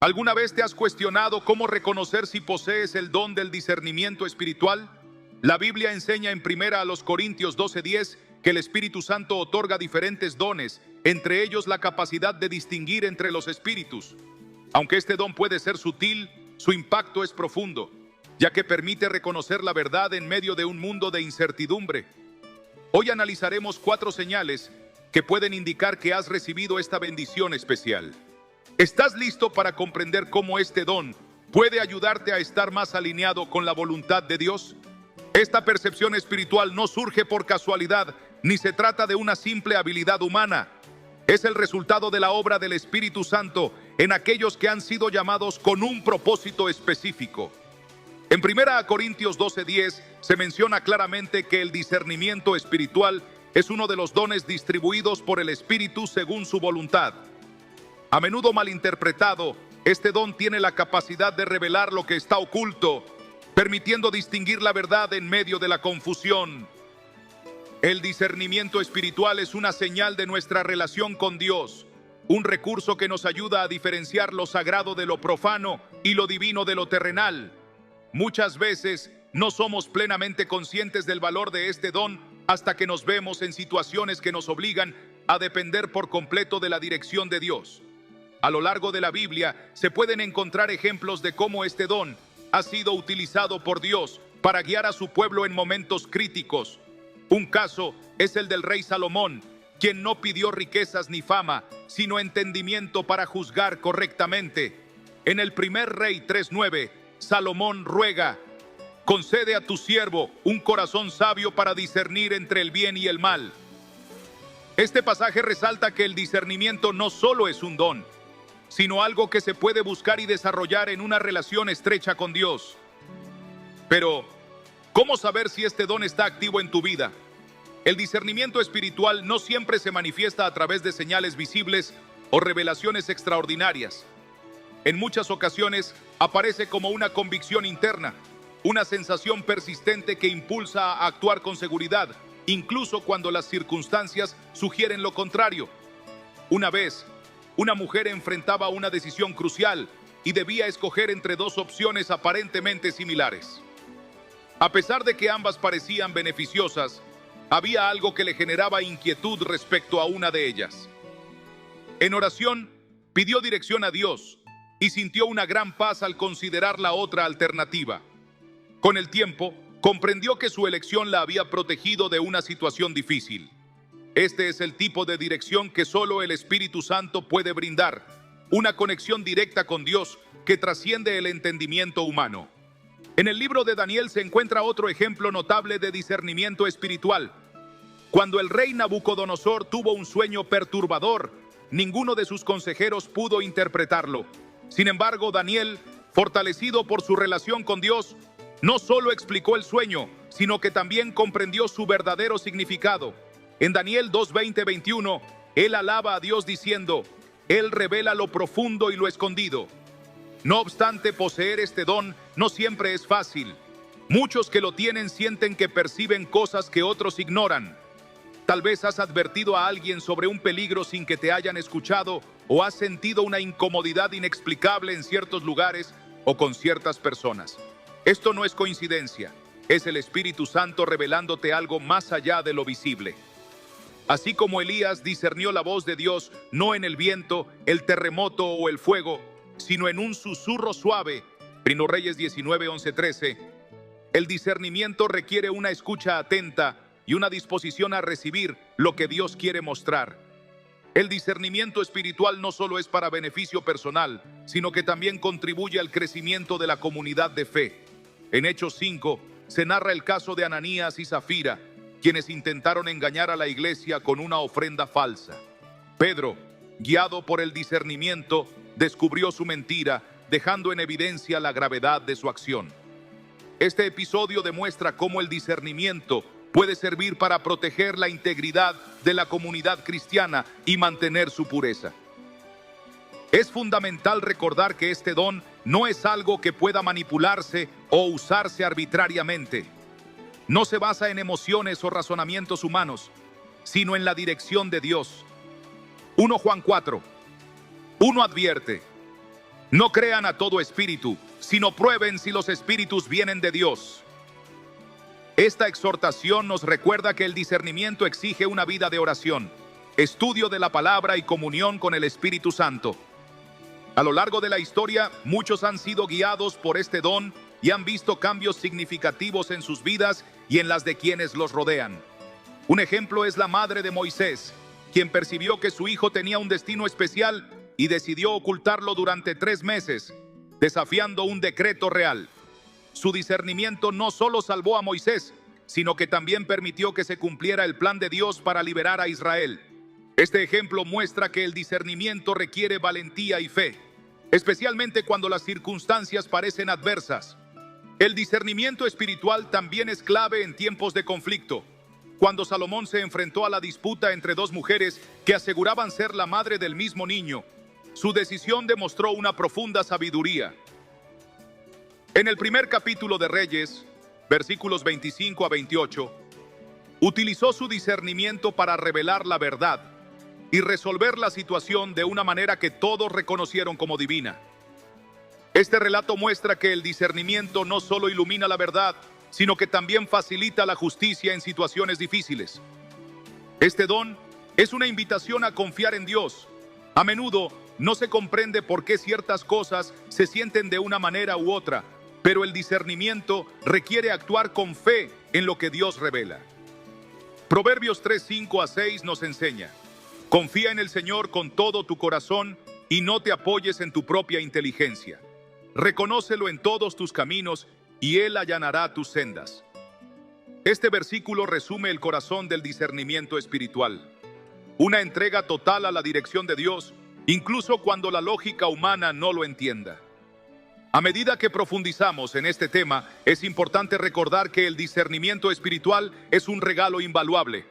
¿Alguna vez te has cuestionado cómo reconocer si posees el don del discernimiento espiritual? La Biblia enseña en 1 Corintios 12:10 que el Espíritu Santo otorga diferentes dones, entre ellos la capacidad de distinguir entre los espíritus. Aunque este don puede ser sutil, su impacto es profundo, ya que permite reconocer la verdad en medio de un mundo de incertidumbre. Hoy analizaremos 4 señales que pueden indicar que has recibido esta bendición especial. ¿Estás listo para comprender cómo este don puede ayudarte a estar más alineado con la voluntad de Dios? Esta percepción espiritual no surge por casualidad, ni se trata de una simple habilidad humana. Es el resultado de la obra del Espíritu Santo en aquellos que han sido llamados con un propósito específico. En 1 Corintios 12:10 se menciona claramente que el discernimiento espiritual es uno de los dones distribuidos por el Espíritu según su voluntad. A menudo malinterpretado, este don tiene la capacidad de revelar lo que está oculto, permitiendo distinguir la verdad en medio de la confusión. El discernimiento espiritual es una señal de nuestra relación con Dios, un recurso que nos ayuda a diferenciar lo sagrado de lo profano y lo divino de lo terrenal. Muchas veces no somos plenamente conscientes del valor de este don hasta que nos vemos en situaciones que nos obligan a depender por completo de la dirección de Dios. A lo largo de la Biblia se pueden encontrar ejemplos de cómo este don ha sido utilizado por Dios para guiar a su pueblo en momentos críticos. Un caso es el del rey Salomón, quien no pidió riquezas ni fama, sino entendimiento para juzgar correctamente. En el primer Rey 3:9, Salomón ruega: concede a tu siervo un corazón sabio para discernir entre el bien y el mal. Este pasaje resalta que el discernimiento no solo es un don, sino algo que se puede buscar y desarrollar en una relación estrecha con Dios. Pero, ¿cómo saber si este don está activo en tu vida? El discernimiento espiritual no siempre se manifiesta a través de señales visibles o revelaciones extraordinarias. En muchas ocasiones aparece como una convicción interna, una sensación persistente que impulsa a actuar con seguridad, incluso cuando las circunstancias sugieren lo contrario. Una vez, una mujer enfrentaba una decisión crucial y debía escoger entre 2 opciones aparentemente similares. A pesar de que ambas parecían beneficiosas, había algo que le generaba inquietud respecto a una de ellas. En oración, pidió dirección a Dios y sintió una gran paz al considerar la otra alternativa. Con el tiempo, comprendió que su elección la había protegido de una situación difícil. Este es el tipo de dirección que solo el Espíritu Santo puede brindar, una conexión directa con Dios que trasciende el entendimiento humano. En el libro de Daniel se encuentra otro ejemplo notable de discernimiento espiritual. Cuando el rey Nabucodonosor tuvo un sueño perturbador, ninguno de sus consejeros pudo interpretarlo. Sin embargo, Daniel, fortalecido por su relación con Dios, no solo explicó el sueño, sino que también comprendió su verdadero significado. En Daniel 2:20-21, él alaba a Dios diciendo: Él revela lo profundo y lo escondido. No obstante, poseer este don no siempre es fácil. Muchos que lo tienen sienten que perciben cosas que otros ignoran. Tal vez has advertido a alguien sobre un peligro sin que te hayan escuchado, o has sentido una incomodidad inexplicable en ciertos lugares o con ciertas personas. Esto no es coincidencia, es el Espíritu Santo revelándote algo más allá de lo visible. Así como Elías discernió la voz de Dios no en el viento, el terremoto o el fuego, sino en un susurro suave, 1 Reyes 19:11-13, el discernimiento requiere una escucha atenta y una disposición a recibir lo que Dios quiere mostrar. El discernimiento espiritual no solo es para beneficio personal, sino que también contribuye al crecimiento de la comunidad de fe. En Hechos 5 se narra el caso de Ananías y Zafira, quienes intentaron engañar a la iglesia con una ofrenda falsa. Pedro, guiado por el discernimiento, descubrió su mentira, dejando en evidencia la gravedad de su acción. Este episodio demuestra cómo el discernimiento puede servir para proteger la integridad de la comunidad cristiana y mantener su pureza. Es fundamental recordar que este don no es algo que pueda manipularse o usarse arbitrariamente. No se basa en emociones o razonamientos humanos, sino en la dirección de Dios. 1 Juan 4. 1 advierte: No crean a todo espíritu, sino prueben si los espíritus vienen de Dios. Esta exhortación nos recuerda que el discernimiento exige una vida de oración, estudio de la palabra y comunión con el Espíritu Santo. A lo largo de la historia, muchos han sido guiados por este don y han visto cambios significativos en sus vidas y en las de quienes los rodean. Un ejemplo es la madre de Moisés, quien percibió que su hijo tenía un destino especial y decidió ocultarlo durante 3 meses, desafiando un decreto real. Su discernimiento no solo salvó a Moisés, sino que también permitió que se cumpliera el plan de Dios para liberar a Israel. Este ejemplo muestra que el discernimiento requiere valentía y fe, especialmente cuando las circunstancias parecen adversas. El discernimiento espiritual también es clave en tiempos de conflicto. Cuando Salomón se enfrentó a la disputa entre 2 mujeres que aseguraban ser la madre del mismo niño, su decisión demostró una profunda sabiduría. En el primer capítulo de Reyes, versículos 25 a 28, utilizó su discernimiento para revelar la verdad y resolver la situación de una manera que todos reconocieron como divina. Este relato muestra que el discernimiento no solo ilumina la verdad, sino que también facilita la justicia en situaciones difíciles. Este don es una invitación a confiar en Dios. A menudo no se comprende por qué ciertas cosas se sienten de una manera u otra, pero el discernimiento requiere actuar con fe en lo que Dios revela. Proverbios 3, 5 a 6 nos enseña: confía en el Señor con todo tu corazón y no te apoyes en tu propia inteligencia. Reconócelo en todos tus caminos y Él allanará tus sendas. Este versículo resume el corazón del discernimiento espiritual. Una entrega total a la dirección de Dios, incluso cuando la lógica humana no lo entienda. A medida que profundizamos en este tema, es importante recordar que el discernimiento espiritual es un regalo invaluable.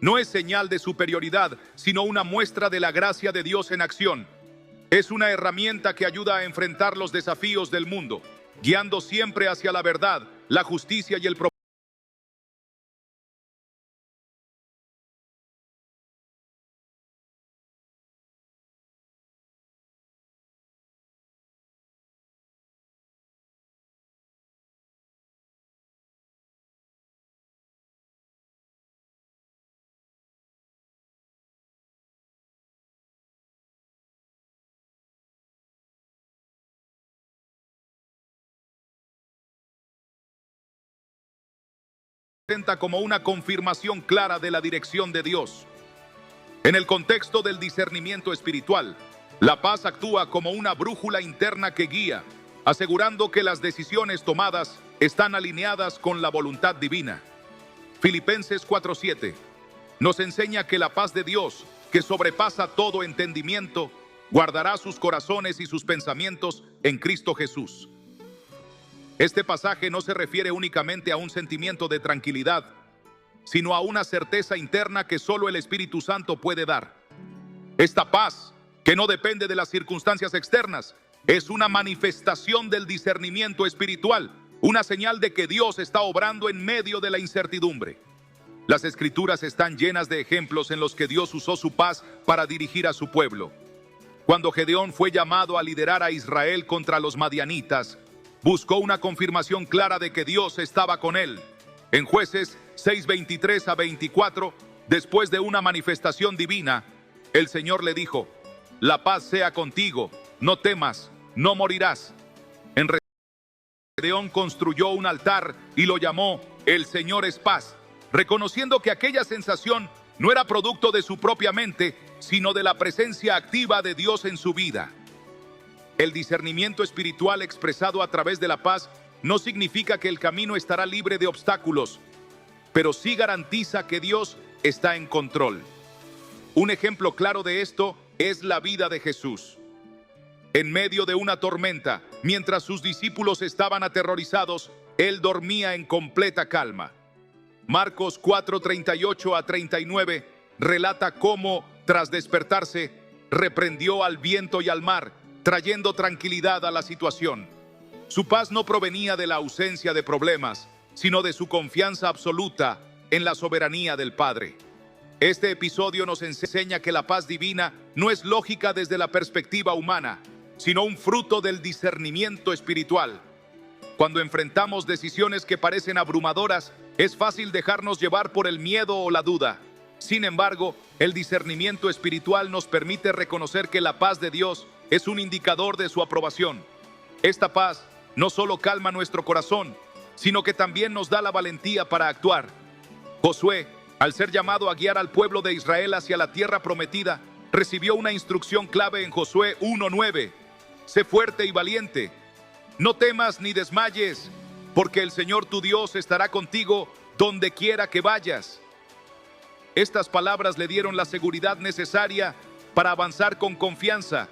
No es señal de superioridad, sino una muestra de la gracia de Dios en acción. Es una herramienta que ayuda a enfrentar los desafíos del mundo, guiando siempre hacia la verdad, la justicia y el propósito. Presenta como una confirmación clara de la dirección de Dios. En el contexto del discernimiento espiritual, la paz actúa como una brújula interna que guía, asegurando que las decisiones tomadas están alineadas con la voluntad divina. Filipenses 4:7 nos enseña que la paz de Dios, que sobrepasa todo entendimiento, guardará sus corazones y sus pensamientos en Cristo Jesús. Este pasaje no se refiere únicamente a un sentimiento de tranquilidad, sino a una certeza interna que solo el Espíritu Santo puede dar. Esta paz, que no depende de las circunstancias externas, es una manifestación del discernimiento espiritual, una señal de que Dios está obrando en medio de la incertidumbre. Las Escrituras están llenas de ejemplos en los que Dios usó su paz para dirigir a su pueblo. Cuando Gedeón fue llamado a liderar a Israel contra los madianitas, buscó una confirmación clara de que Dios estaba con él. En Jueces 6:23 a 24, después de una manifestación divina, el Señor le dijo: la paz sea contigo, no temas, no morirás. En respuesta, Gedeón construyó un altar y lo llamó El Señor es Paz, reconociendo que aquella sensación no era producto de su propia mente, sino de la presencia activa de Dios en su vida. El discernimiento espiritual expresado a través de la paz no significa que el camino estará libre de obstáculos, pero sí garantiza que Dios está en control. Un ejemplo claro de esto es la vida de Jesús. En medio de una tormenta, mientras sus discípulos estaban aterrorizados, Él dormía en completa calma. Marcos 4:38 a 39 relata cómo, tras despertarse, reprendió al viento y al mar, trayendo tranquilidad a la situación. Su paz no provenía de la ausencia de problemas, sino de su confianza absoluta en la soberanía del Padre. Este episodio nos enseña que la paz divina no es lógica desde la perspectiva humana, sino un fruto del discernimiento espiritual. Cuando enfrentamos decisiones que parecen abrumadoras, es fácil dejarnos llevar por el miedo o la duda. Sin embargo, el discernimiento espiritual nos permite reconocer que la paz de Dios es un indicador de su aprobación. Esta paz no solo calma nuestro corazón, sino que también nos da la valentía para actuar. Josué, al ser llamado a guiar al pueblo de Israel hacia la tierra prometida, recibió una instrucción clave en Josué 1:9. Sé fuerte y valiente. No temas ni desmayes, porque el Señor tu Dios estará contigo donde quiera que vayas. Estas palabras le dieron la seguridad necesaria para avanzar con confianza,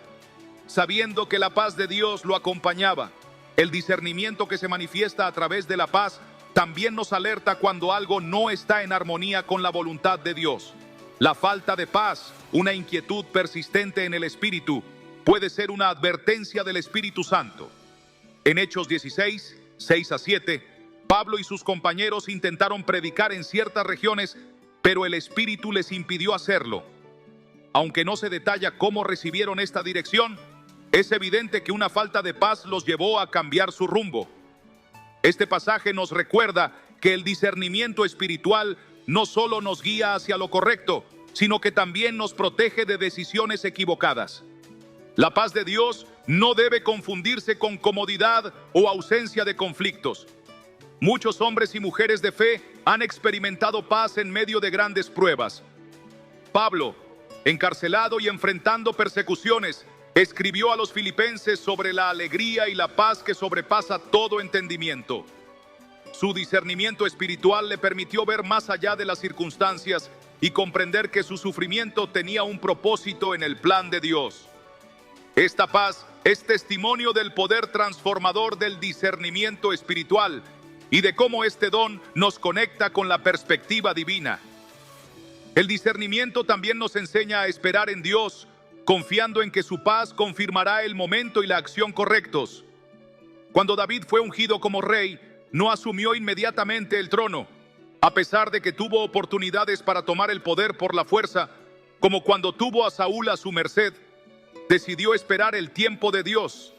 sabiendo que la paz de Dios lo acompañaba. El discernimiento que se manifiesta a través de la paz también nos alerta cuando algo no está en armonía con la voluntad de Dios. La falta de paz, una inquietud persistente en el espíritu, puede ser una advertencia del Espíritu Santo. En Hechos 16, 6-7, Pablo y sus compañeros intentaron predicar en ciertas regiones, pero el Espíritu les impidió hacerlo. Aunque no se detalla cómo recibieron esta dirección, es evidente que una falta de paz los llevó a cambiar su rumbo. Este pasaje nos recuerda que el discernimiento espiritual no solo nos guía hacia lo correcto, sino que también nos protege de decisiones equivocadas. La paz de Dios no debe confundirse con comodidad o ausencia de conflictos. Muchos hombres y mujeres de fe han experimentado paz en medio de grandes pruebas. Pablo, encarcelado y enfrentando persecuciones, escribió a los filipenses sobre la alegría y la paz que sobrepasa todo entendimiento. Su discernimiento espiritual le permitió ver más allá de las circunstancias y comprender que su sufrimiento tenía un propósito en el plan de Dios. Esta paz es testimonio del poder transformador del discernimiento espiritual y de cómo este don nos conecta con la perspectiva divina. El discernimiento también nos enseña a esperar en Dios, confiando en que su paz confirmará el momento y la acción correctos. Cuando David fue ungido como rey, no asumió inmediatamente el trono, a pesar de que tuvo oportunidades para tomar el poder por la fuerza, como cuando tuvo a Saúl a su merced. Decidió esperar el tiempo de Dios.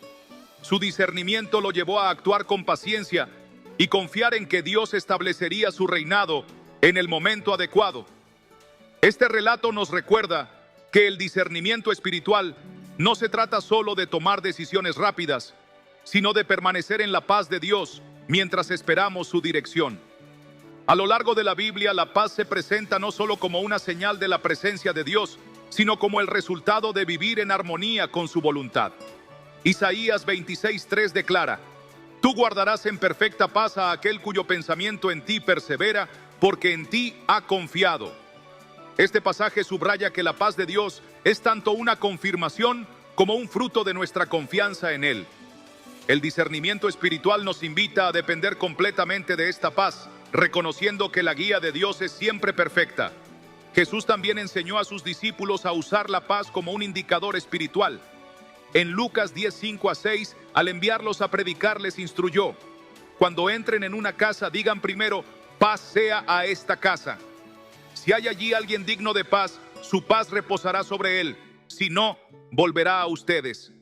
Su discernimiento lo llevó a actuar con paciencia y confiar en que Dios establecería su reinado en el momento adecuado. Este relato nos recuerda que el discernimiento espiritual no se trata solo de tomar decisiones rápidas, sino de permanecer en la paz de Dios mientras esperamos su dirección. A lo largo de la Biblia, la paz se presenta no solo como una señal de la presencia de Dios, sino como el resultado de vivir en armonía con su voluntad. Isaías 26:3 declara: Tú guardarás en perfecta paz a aquel cuyo pensamiento en ti persevera, porque en ti ha confiado. Este pasaje subraya que la paz de Dios es tanto una confirmación como un fruto de nuestra confianza en Él. El discernimiento espiritual nos invita a depender completamente de esta paz, reconociendo que la guía de Dios es siempre perfecta. Jesús también enseñó a sus discípulos a usar la paz como un indicador espiritual. En Lucas 10:5-6, al enviarlos a predicar, les instruyó: Cuando entren en una casa, digan primero, paz sea a esta casa. Si hay allí alguien digno de paz, su paz reposará sobre él. Si no, volverá a ustedes.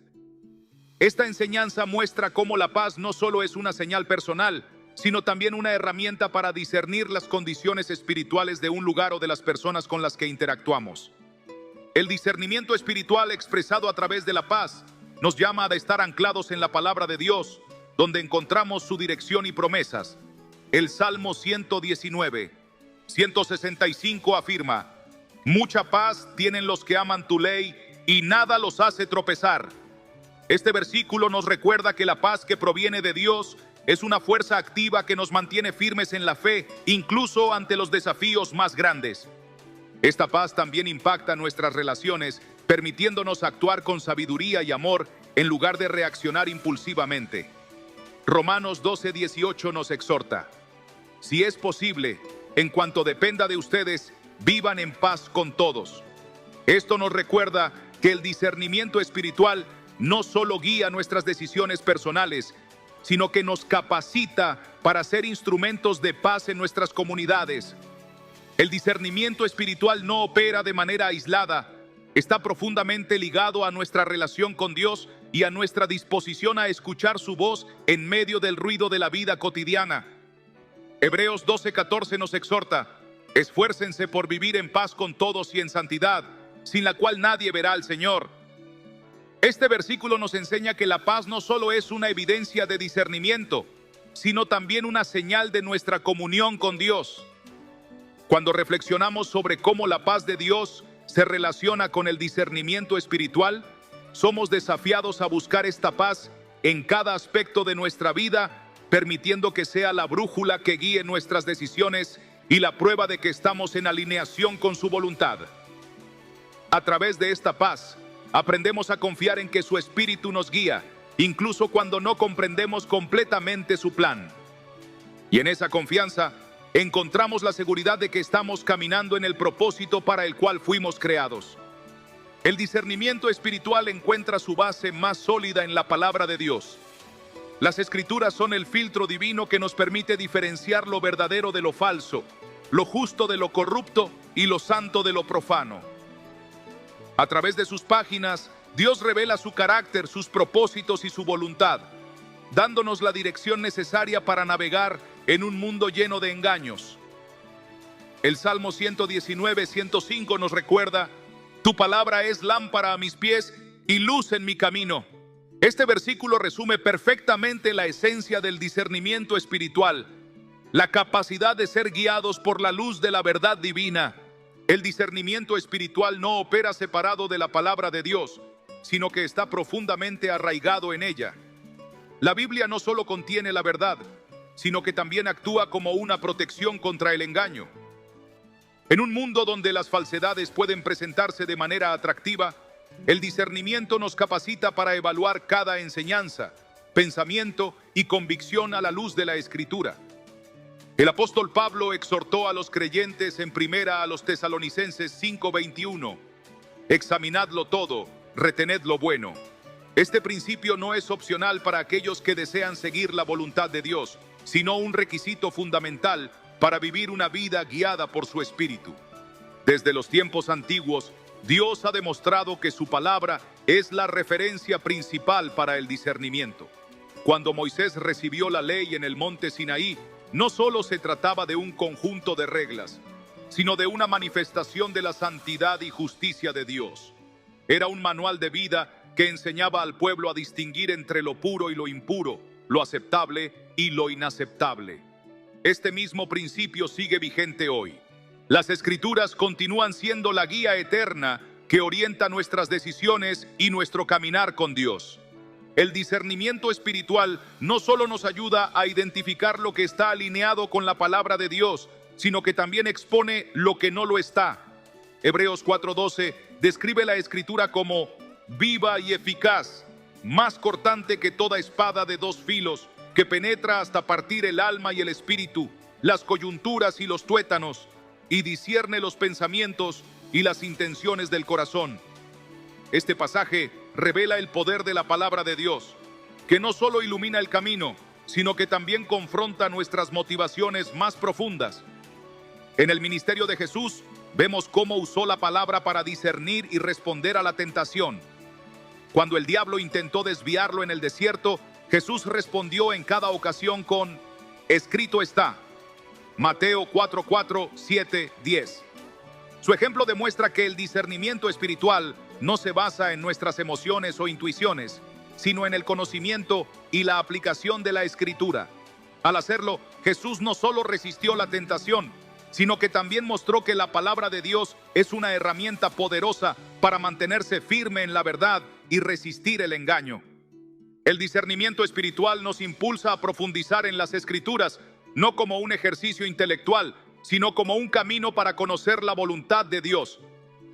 Esta enseñanza muestra cómo la paz no solo es una señal personal, sino también una herramienta para discernir las condiciones espirituales de un lugar o de las personas con las que interactuamos. El discernimiento espiritual expresado a través de la paz nos llama a estar anclados en la palabra de Dios, donde encontramos su dirección y promesas. El Salmo 119, 165 afirma: Mucha paz tienen los que aman tu ley y nada los hace tropezar. Este versículo nos recuerda que la paz que proviene de Dios es una fuerza activa que nos mantiene firmes en la fe, incluso ante los desafíos más grandes. Esta paz también impacta nuestras relaciones, permitiéndonos actuar con sabiduría y amor en lugar de reaccionar impulsivamente. Romanos 12:18 nos exhorta: Si es posible, en cuanto dependa de ustedes, vivan en paz con todos. Esto nos recuerda que el discernimiento espiritual no solo guía nuestras decisiones personales, sino que nos capacita para ser instrumentos de paz en nuestras comunidades. El discernimiento espiritual no opera de manera aislada, Está profundamente ligado a nuestra relación con Dios y a nuestra disposición a escuchar su voz en medio del ruido de la vida cotidiana. Hebreos 12:14 nos exhorta: esfuércense por vivir en paz con todos y en santidad, sin la cual nadie verá al Señor. Este versículo nos enseña que la paz no solo es una evidencia de discernimiento, sino también una señal de nuestra comunión con Dios. Cuando reflexionamos sobre cómo la paz de Dios se relaciona con el discernimiento espiritual, somos desafiados a buscar esta paz en cada aspecto de nuestra vida, permitiendo que sea la brújula que guíe nuestras decisiones y la prueba de que estamos en alineación con su voluntad. A través de esta paz, aprendemos a confiar en que su Espíritu nos guía, incluso cuando no comprendemos completamente su plan. Y en esa confianza, encontramos la seguridad de que estamos caminando en el propósito para el cual fuimos creados. El discernimiento espiritual encuentra su base más sólida en la palabra de Dios. Las Escrituras son el filtro divino que nos permite diferenciar lo verdadero de lo falso, lo justo de lo corrupto y lo santo de lo profano. A través de sus páginas, Dios revela su carácter, sus propósitos y su voluntad, dándonos la dirección necesaria para navegar en un mundo lleno de engaños. El Salmo 119:105 nos recuerda: tu palabra es lámpara a mis pies y luz en mi camino. Este versículo resume perfectamente la esencia del discernimiento espiritual, la capacidad de ser guiados por la luz de la verdad divina. El discernimiento espiritual no opera separado de la palabra de Dios, sino que está profundamente arraigado en ella. La Biblia no solo contiene la verdad, sino que también actúa como una protección contra el engaño. En un mundo donde las falsedades pueden presentarse de manera atractiva, el discernimiento nos capacita para evaluar cada enseñanza, pensamiento y convicción a la luz de la Escritura. El apóstol Pablo exhortó a los creyentes en primera a los Tesalonicenses 5:21: examinadlo todo, retened lo bueno. Este principio no es opcional para aquellos que desean seguir la voluntad de Dios, sino un requisito fundamental para vivir una vida guiada por su Espíritu. Desde los tiempos antiguos, Dios ha demostrado que su palabra es la referencia principal para el discernimiento. Cuando Moisés recibió la ley en el monte Sinaí, no solo se trataba de un conjunto de reglas, sino de una manifestación de la santidad y justicia de Dios. Era un manual de vida que enseñaba al pueblo a distinguir entre lo puro y lo impuro, lo aceptable y lo inaceptable. Este mismo principio sigue vigente hoy. Las Escrituras continúan siendo la guía eterna que orienta nuestras decisiones y nuestro caminar con Dios. El discernimiento espiritual no solo nos ayuda a identificar lo que está alineado con la palabra de Dios, sino que también expone lo que no lo está. Hebreos 4:12 describe la Escritura como viva y eficaz, más cortante que toda espada de dos filos, que penetra hasta partir el alma y el espíritu, las coyunturas y los tuétanos, y discierne los pensamientos y las intenciones del corazón. Este pasaje revela el poder de la palabra de Dios, que no solo ilumina el camino, sino que también confronta nuestras motivaciones más profundas. En el ministerio de Jesús, vemos cómo usó la palabra para discernir y responder a la tentación. Cuando el diablo intentó desviarlo en el desierto, Jesús respondió en cada ocasión con: escrito está. Mateo 4:4, 7, 10. Su ejemplo demuestra que el discernimiento espiritual no se basa en nuestras emociones o intuiciones, sino en el conocimiento y la aplicación de la Escritura. Al hacerlo, Jesús no solo resistió la tentación, sino que también mostró que la palabra de Dios es una herramienta poderosa para mantenerse firme en la verdad y resistir el engaño. El discernimiento espiritual nos impulsa a profundizar en las Escrituras, no como un ejercicio intelectual, sino como un camino para conocer la voluntad de Dios.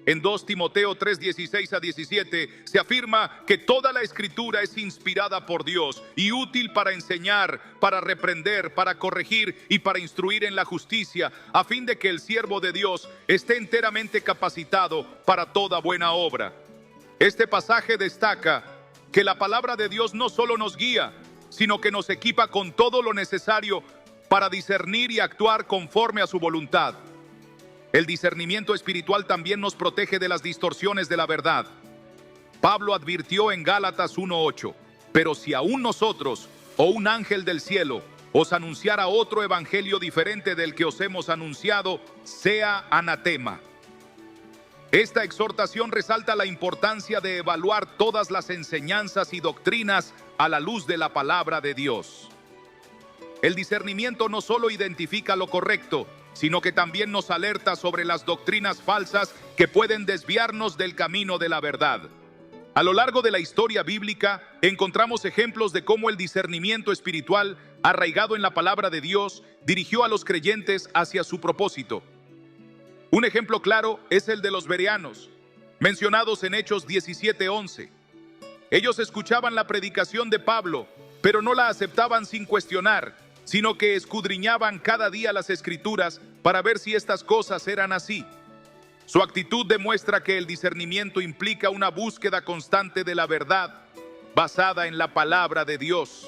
En 2 Timoteo 3:16-17 se afirma que toda la Escritura es inspirada por Dios y útil para enseñar, para reprender, para corregir y para instruir en la justicia, a fin de que el siervo de Dios esté enteramente capacitado para toda buena obra. Este pasaje destaca que la palabra de Dios no solo nos guía, sino que nos equipa con todo lo necesario para discernir y actuar conforme a su voluntad. El discernimiento espiritual también nos protege de las distorsiones de la verdad. Pablo advirtió en Gálatas 1:8, pero si aún nosotros o un ángel del cielo os anunciara otro evangelio diferente del que os hemos anunciado, sea anatema. Esta exhortación resalta la importancia de evaluar todas las enseñanzas y doctrinas a la luz de la palabra de Dios. El discernimiento no solo identifica lo correcto, sino que también nos alerta sobre las doctrinas falsas que pueden desviarnos del camino de la verdad. A lo largo de la historia bíblica encontramos ejemplos de cómo el discernimiento espiritual, arraigado en la palabra de Dios, dirigió a los creyentes hacia su propósito. Un ejemplo claro es el de los bereanos, mencionados en Hechos 17:11. Ellos escuchaban la predicación de Pablo, pero no la aceptaban sin cuestionar, sino que escudriñaban cada día las Escrituras para ver si estas cosas eran así. Su actitud demuestra que el discernimiento implica una búsqueda constante de la verdad, basada en la palabra de Dios.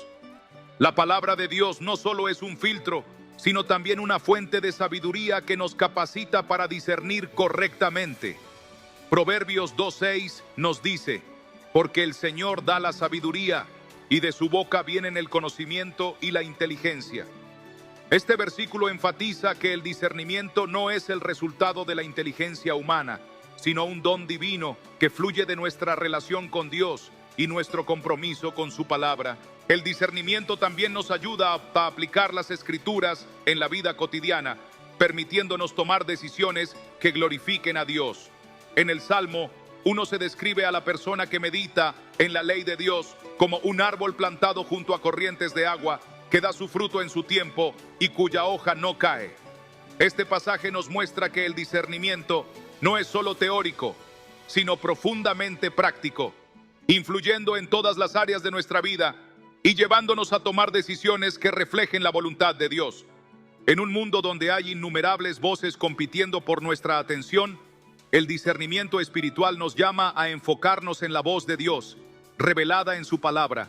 La palabra de Dios no solo es un filtro, sino también una fuente de sabiduría que nos capacita para discernir correctamente. Proverbios 2:6 nos dice: porque el Señor da la sabiduría, y de su boca vienen el conocimiento y la inteligencia. Este versículo enfatiza que el discernimiento no es el resultado de la inteligencia humana, sino un don divino que fluye de nuestra relación con Dios y nuestro compromiso con su palabra. El discernimiento también nos ayuda a aplicar las Escrituras en la vida cotidiana, permitiéndonos tomar decisiones que glorifiquen a Dios. En el Salmo, uno se describe a la persona que medita en la ley de Dios como un árbol plantado junto a corrientes de agua, que da su fruto en su tiempo y cuya hoja no cae. Este pasaje nos muestra que el discernimiento no es solo teórico, sino profundamente práctico, influyendo en todas las áreas de nuestra vida y llevándonos a tomar decisiones que reflejen la voluntad de Dios. En un mundo donde hay innumerables voces compitiendo por nuestra atención, el discernimiento espiritual nos llama a enfocarnos en la voz de Dios, revelada en su palabra.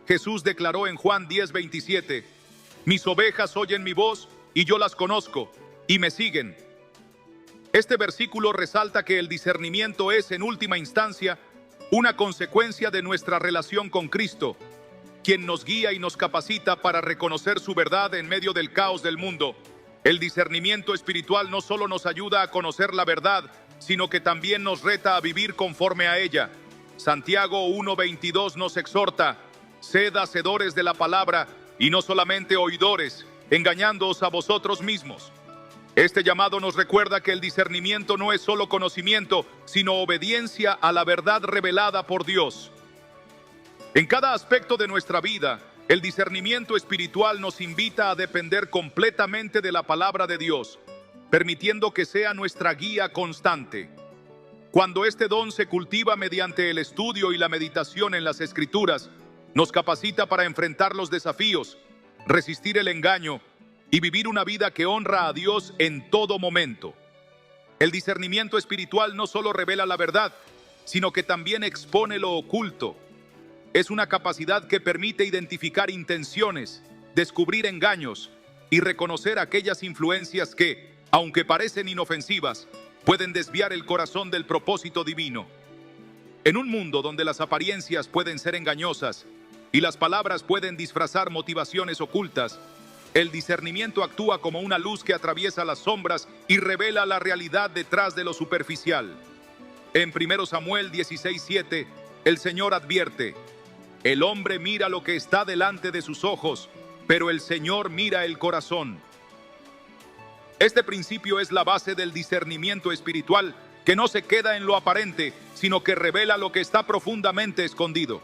Jesús declaró en Juan 10:27, mis ovejas oyen mi voz y yo las conozco y me siguen. Este versículo resalta que el discernimiento es, en última instancia, una consecuencia de nuestra relación con Cristo, quien nos guía y nos capacita para reconocer su verdad en medio del caos del mundo. El discernimiento espiritual no solo nos ayuda a conocer la verdad, sino que también nos reta a vivir conforme a ella. Santiago 1:22 nos exhorta: sed hacedores de la palabra y no solamente oidores, engañándoos a vosotros mismos. Este llamado nos recuerda que el discernimiento no es solo conocimiento, sino obediencia a la verdad revelada por Dios. En cada aspecto de nuestra vida, el discernimiento espiritual nos invita a depender completamente de la palabra de Dios, permitiendo que sea nuestra guía constante. Cuando este don se cultiva mediante el estudio y la meditación en las Escrituras, nos capacita para enfrentar los desafíos, resistir el engaño y vivir una vida que honra a Dios en todo momento. El discernimiento espiritual no solo revela la verdad, sino que también expone lo oculto. Es una capacidad que permite identificar intenciones, descubrir engaños y reconocer aquellas influencias que, aunque parecen inofensivas, pueden desviar el corazón del propósito divino. En un mundo donde las apariencias pueden ser engañosas y las palabras pueden disfrazar motivaciones ocultas, el discernimiento actúa como una luz que atraviesa las sombras y revela la realidad detrás de lo superficial. En 1 Samuel 16:7, el Señor advierte: el hombre mira lo que está delante de sus ojos, pero el Señor mira el corazón. Este principio es la base del discernimiento espiritual, que no se queda en lo aparente, sino que revela lo que está profundamente escondido.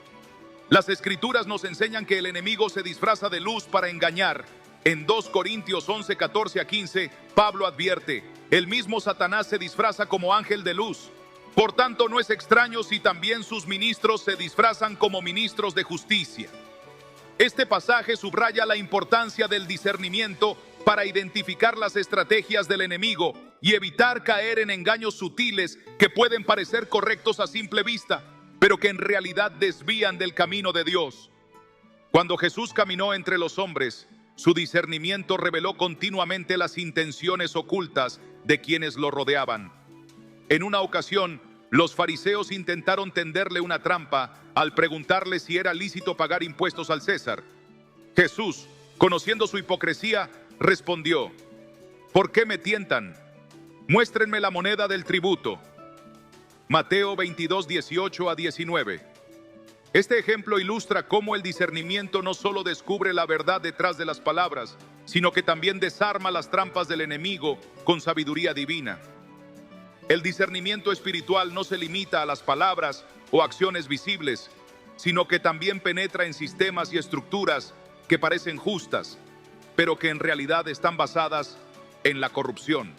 Las Escrituras nos enseñan que el enemigo se disfraza de luz para engañar. En 2 Corintios 11:14-15, Pablo advierte: el mismo Satanás se disfraza como ángel de luz. Por tanto, no es extraño si también sus ministros se disfrazan como ministros de justicia. Este pasaje subraya la importancia del discernimiento para identificar las estrategias del enemigo y evitar caer en engaños sutiles que pueden parecer correctos a simple vista, pero que en realidad desvían del camino de Dios. Cuando Jesús caminó entre los hombres, Su discernimiento reveló continuamente las intenciones ocultas de quienes lo rodeaban. En una ocasión, los fariseos intentaron tenderle una trampa al preguntarle si era lícito pagar impuestos al César. Jesús, conociendo su hipocresía, respondió: ¿por qué me tientan? Muéstrenme la moneda del tributo. Mateo 22, 18 a 19. Este ejemplo ilustra cómo el discernimiento no solo descubre la verdad detrás de las palabras, sino que también desarma las trampas del enemigo con sabiduría divina. El discernimiento espiritual no se limita a las palabras o acciones visibles, sino que también penetra en sistemas y estructuras que parecen justas, pero que en realidad están basadas en la corrupción.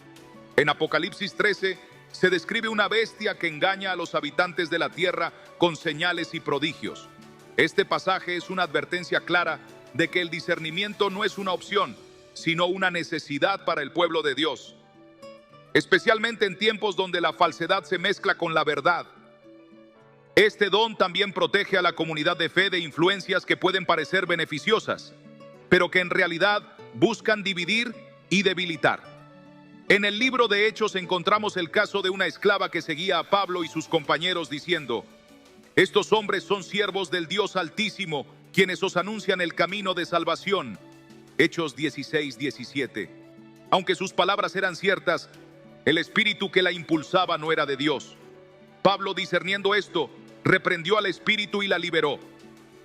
En Apocalipsis 13 se describe una bestia que engaña a los habitantes de la tierra con señales y prodigios. Este pasaje es una advertencia clara de que el discernimiento no es una opción, sino una necesidad para el pueblo de Dios, especialmente en tiempos donde la falsedad se mezcla con la verdad. Este don también protege a la comunidad de fe de influencias que pueden parecer beneficiosas, pero que en realidad buscan dividir y debilitar. En el libro de Hechos encontramos el caso de una esclava que seguía a Pablo y sus compañeros diciendo: estos hombres son siervos del Dios Altísimo, quienes os anuncian el camino de salvación. Hechos 16, 17. Aunque sus palabras eran ciertas, el espíritu que la impulsaba no era de Dios. Pablo, discerniendo esto, reprendió al espíritu y la liberó.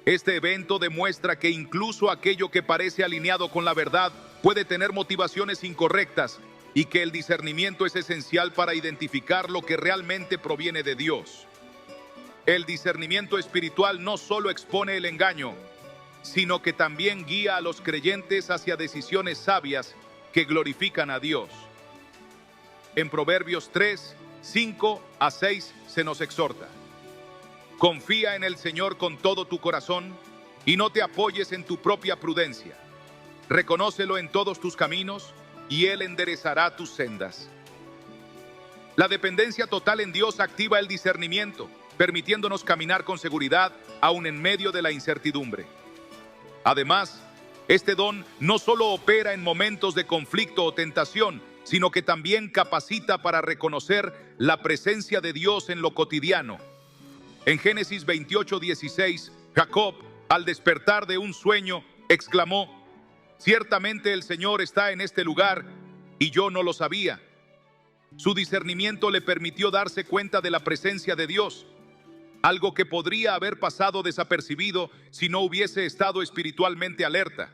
Este evento demuestra que incluso aquello que parece alineado con la verdad puede tener motivaciones incorrectas y que el discernimiento es esencial para identificar lo que realmente proviene de Dios. El discernimiento espiritual no solo expone el engaño, sino que también guía a los creyentes hacia decisiones sabias que glorifican a Dios. En Proverbios 3, 5 a 6 se nos exhorta: confía en el Señor con todo tu corazón y no te apoyes en tu propia prudencia. Reconócelo en todos tus caminos y Él enderezará tus sendas. La dependencia total en Dios activa el discernimiento, permitiéndonos caminar con seguridad aún en medio de la incertidumbre. Además, este don no solo opera en momentos de conflicto o tentación, sino que también capacita para reconocer la presencia de Dios en lo cotidiano. En Génesis 28, 16, Jacob, al despertar de un sueño, exclamó: ciertamente el Señor está en este lugar y yo no lo sabía. Su discernimiento le permitió darse cuenta de la presencia de Dios, algo que podría haber pasado desapercibido si no hubiese estado espiritualmente alerta.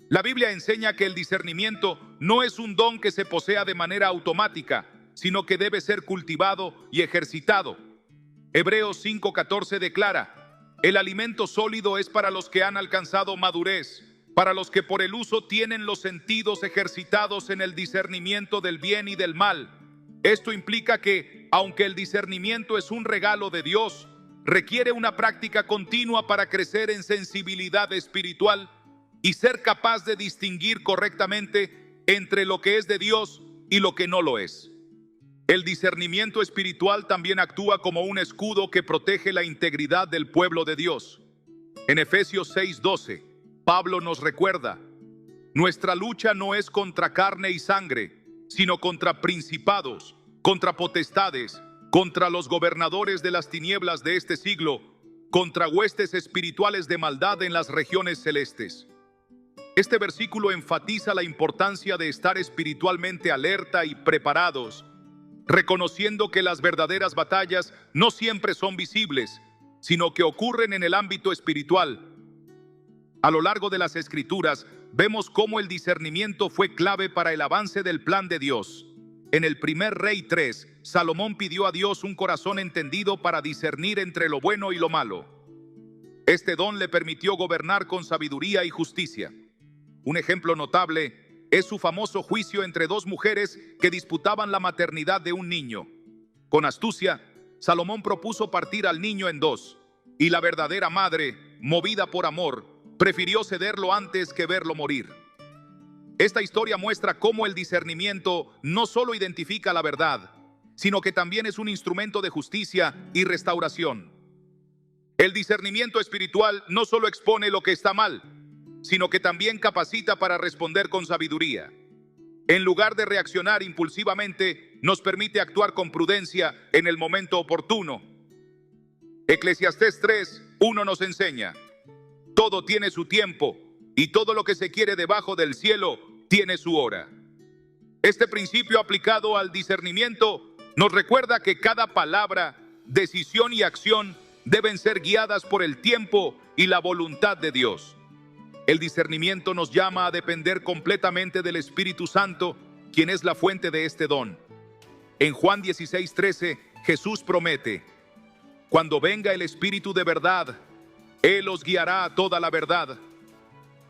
La Biblia enseña que el discernimiento no es un don que se posea de manera automática, sino que debe ser cultivado y ejercitado. Hebreos 5:14 declara: el alimento sólido es para los que han alcanzado madurez, para los que por el uso tienen los sentidos ejercitados en el discernimiento del bien y del mal. Esto implica que, aunque el discernimiento es un regalo de Dios, requiere una práctica continua para crecer en sensibilidad espiritual y ser capaz de distinguir correctamente entre lo que es de Dios y lo que no lo es. El discernimiento espiritual también actúa como un escudo que protege la integridad del pueblo de Dios. En Efesios 6:12, Pablo nos recuerda: nuestra lucha no es contra carne y sangre, sino contra principados, contra potestades, contra los gobernadores de las tinieblas de este siglo, contra huestes espirituales de maldad en las regiones celestes. Este versículo enfatiza la importancia de estar espiritualmente alerta y preparados, reconociendo que las verdaderas batallas no siempre son visibles, sino que ocurren en el ámbito espiritual. A lo largo de las Escrituras, vemos cómo el discernimiento fue clave para el avance del plan de Dios. En el primer Rey 3, Salomón pidió a Dios un corazón entendido para discernir entre lo bueno y lo malo. Este don le permitió gobernar con sabiduría y justicia. Un ejemplo notable es su famoso juicio entre dos mujeres que disputaban la maternidad de un niño. Con astucia, Salomón propuso partir al niño en dos, y la verdadera madre, movida por amor, prefirió cederlo antes que verlo morir. Esta historia muestra cómo el discernimiento no solo identifica la verdad, sino que también es un instrumento de justicia y restauración. El discernimiento espiritual no solo expone lo que está mal, sino que también capacita para responder con sabiduría. En lugar de reaccionar impulsivamente, nos permite actuar con prudencia en el momento oportuno. Eclesiastés 3:1 nos enseña: todo tiene su tiempo, y todo lo que se quiere debajo del cielo tiene su hora. Este principio aplicado al discernimiento nos recuerda que cada palabra, decisión y acción deben ser guiadas por el tiempo y la voluntad de Dios. El discernimiento nos llama a depender completamente del Espíritu Santo, quien es la fuente de este don. En Juan 16:13, Jesús promete: cuando venga el Espíritu de verdad, Él os guiará a toda la verdad.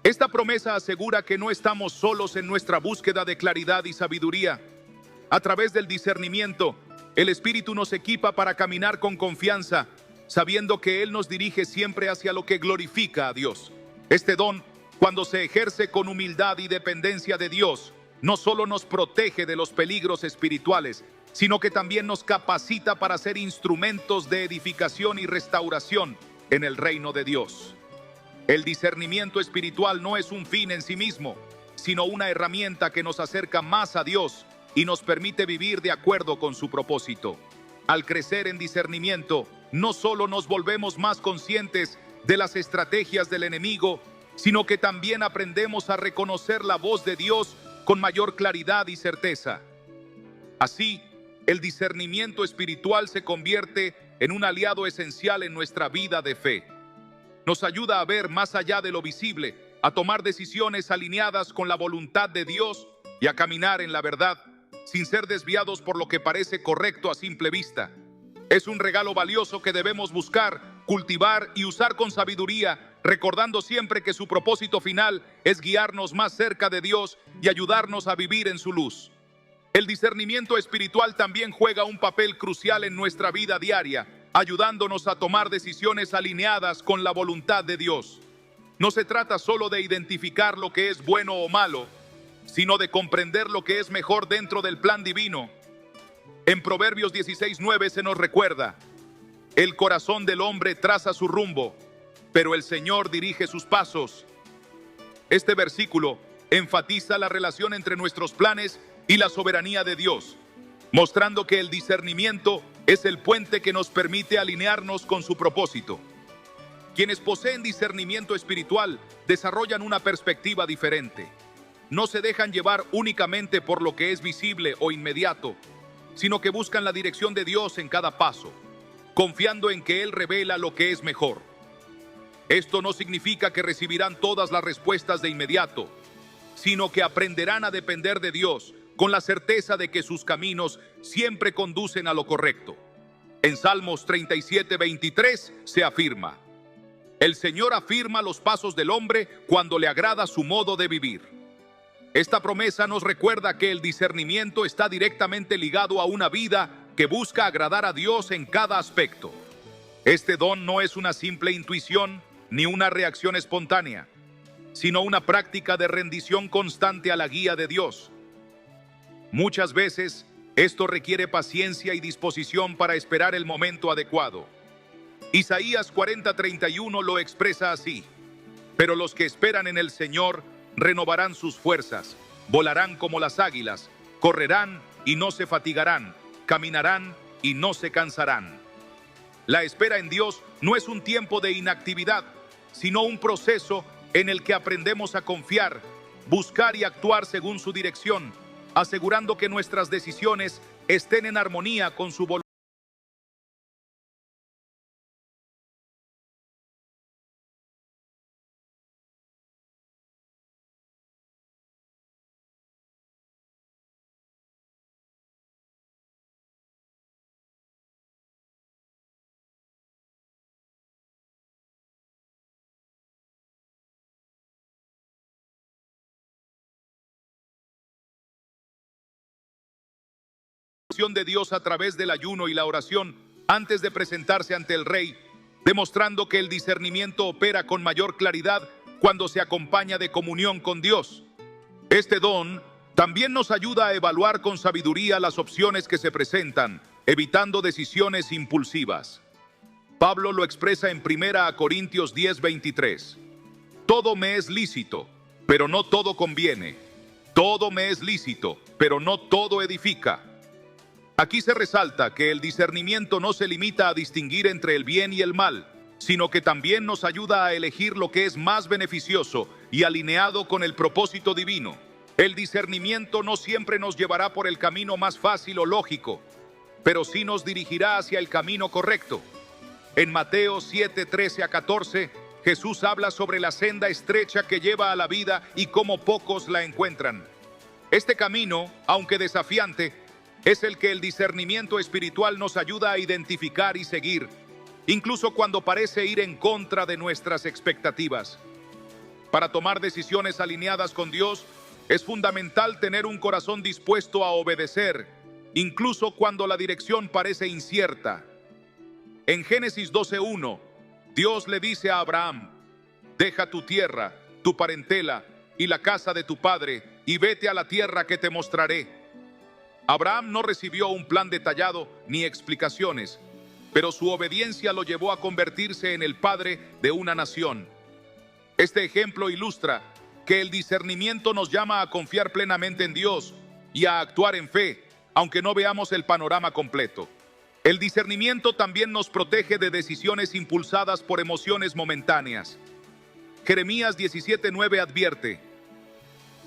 Esta promesa asegura que no estamos solos en nuestra búsqueda de claridad y sabiduría. A través del discernimiento, el Espíritu nos equipa para caminar con confianza, sabiendo que Él nos dirige siempre hacia lo que glorifica a Dios. Este don, cuando se ejerce con humildad y dependencia de Dios, no solo nos protege de los peligros espirituales, sino que también nos capacita para ser instrumentos de edificación y restauración en el reino de Dios. El discernimiento espiritual no es un fin en sí mismo, sino una herramienta que nos acerca más a Dios y nos permite vivir de acuerdo con su propósito. Al crecer en discernimiento, no solo nos volvemos más conscientes de las estrategias del enemigo, sino que también aprendemos a reconocer la voz de Dios con mayor claridad y certeza. Así, el discernimiento espiritual se convierte en un aliado esencial en nuestra vida de fe. Nos ayuda a ver más allá de lo visible, a tomar decisiones alineadas con la voluntad de Dios y a caminar en la verdad, sin ser desviados por lo que parece correcto a simple vista. Es un regalo valioso que debemos buscar, cultivar y usar con sabiduría, recordando siempre que su propósito final es guiarnos más cerca de Dios y ayudarnos a vivir en su luz. El discernimiento espiritual también juega un papel crucial en nuestra vida diaria, ayudándonos a tomar decisiones alineadas con la voluntad de Dios. No se trata solo de identificar lo que es bueno o malo, sino de comprender lo que es mejor dentro del plan divino. En Proverbios 16:9 se nos recuerda: el corazón del hombre traza su rumbo, pero el Señor dirige sus pasos. Este versículo enfatiza la relación entre nuestros planes y la soberanía de Dios, mostrando que el discernimiento es el puente que nos permite alinearnos con su propósito. Quienes poseen discernimiento espiritual desarrollan una perspectiva diferente. No se dejan llevar únicamente por lo que es visible o inmediato, sino que buscan la dirección de Dios en cada paso, confiando en que Él revela lo que es mejor. Esto no significa que recibirán todas las respuestas de inmediato, sino que aprenderán a depender de Dios con la certeza de que sus caminos siempre conducen a lo correcto. En Salmos 37:23 se afirma: el Señor afirma los pasos del hombre cuando le agrada su modo de vivir. Esta promesa nos recuerda que el discernimiento está directamente ligado a una vida que busca agradar a Dios en cada aspecto. Este don no es una simple intuición ni una reacción espontánea, sino una práctica de rendición constante a la guía de Dios. Muchas veces, esto requiere paciencia y disposición para esperar el momento adecuado. Isaías 40:31 lo expresa así: pero los que esperan en el Señor renovarán sus fuerzas, volarán como las águilas, correrán y no se fatigarán, caminarán y no se cansarán. La espera en Dios no es un tiempo de inactividad, sino un proceso en el que aprendemos a confiar, buscar y actuar según su dirección, asegurando que nuestras decisiones estén en armonía con su voluntad. De Dios a través del ayuno y la oración antes de presentarse ante el Rey, demostrando que el discernimiento opera con mayor claridad cuando se acompaña de comunión con Dios. Este don también nos ayuda a evaluar con sabiduría las opciones que se presentan, evitando decisiones impulsivas. Pablo lo expresa en 1 Corintios 10:23. Todo me es lícito, pero no todo conviene. Todo me es lícito, pero no todo edifica. Aquí se resalta que el discernimiento no se limita a distinguir entre el bien y el mal, sino que también nos ayuda a elegir lo que es más beneficioso y alineado con el propósito divino. El discernimiento no siempre nos llevará por el camino más fácil o lógico, pero sí nos dirigirá hacia el camino correcto. En Mateo 7:13-14, Jesús habla sobre la senda estrecha que lleva a la vida y cómo pocos la encuentran. Este camino, aunque desafiante, es el que el discernimiento espiritual nos ayuda a identificar y seguir, incluso cuando parece ir en contra de nuestras expectativas. Para tomar decisiones alineadas con Dios, es fundamental tener un corazón dispuesto a obedecer, incluso cuando la dirección parece incierta. En Génesis 12:1, Dios le dice a Abraham: deja tu tierra, tu parentela y la casa de tu padre, y vete a la tierra que te mostraré. Abraham no recibió un plan detallado ni explicaciones, pero su obediencia lo llevó a convertirse en el padre de una nación. Este ejemplo ilustra que el discernimiento nos llama a confiar plenamente en Dios y a actuar en fe, aunque no veamos el panorama completo. El discernimiento también nos protege de decisiones impulsadas por emociones momentáneas. Jeremías 17:9 advierte: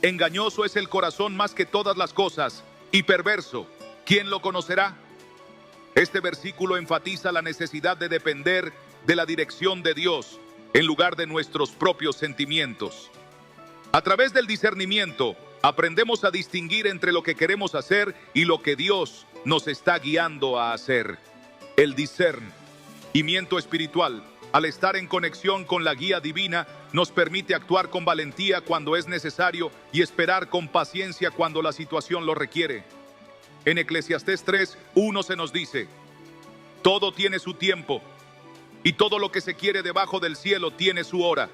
engañoso es el corazón más que todas las cosas, y perverso, ¿quién lo conocerá? Este versículo enfatiza la necesidad de depender de la dirección de Dios en lugar de nuestros propios sentimientos. A través del discernimiento, aprendemos a distinguir entre lo que queremos hacer y lo que Dios nos está guiando a hacer. El discernimiento espiritual, al estar en conexión con la guía divina, nos permite actuar con valentía cuando es necesario y esperar con paciencia cuando la situación lo requiere. En Eclesiastés 3:1 se nos dice: todo tiene su tiempo, y todo lo que se quiere debajo del cielo tiene su hora.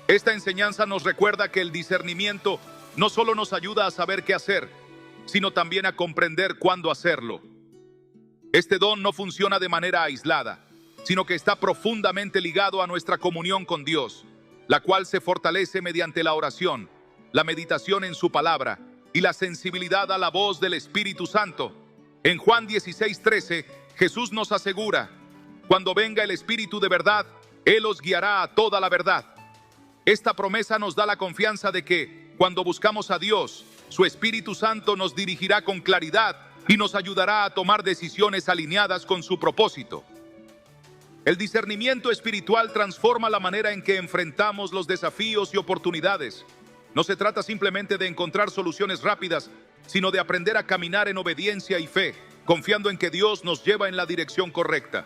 Esta enseñanza nos recuerda que el discernimiento no solo nos ayuda a saber qué hacer, sino también a comprender cuándo hacerlo. Este don no funciona de manera aislada, sino que está profundamente ligado a nuestra comunión con Dios, la cual se fortalece mediante la oración, la meditación en su palabra y la sensibilidad a la voz del Espíritu Santo. En Juan 16:13, Jesús nos asegura: cuando venga el Espíritu de verdad, Él os guiará a toda la verdad. Esta promesa nos da la confianza de que, cuando buscamos a Dios, su Espíritu Santo nos dirigirá con claridad y nos ayudará a tomar decisiones alineadas con su propósito. El discernimiento espiritual transforma la manera en que enfrentamos los desafíos y oportunidades. No se trata simplemente de encontrar soluciones rápidas, sino de aprender a caminar en obediencia y fe, confiando en que Dios nos lleva en la dirección correcta.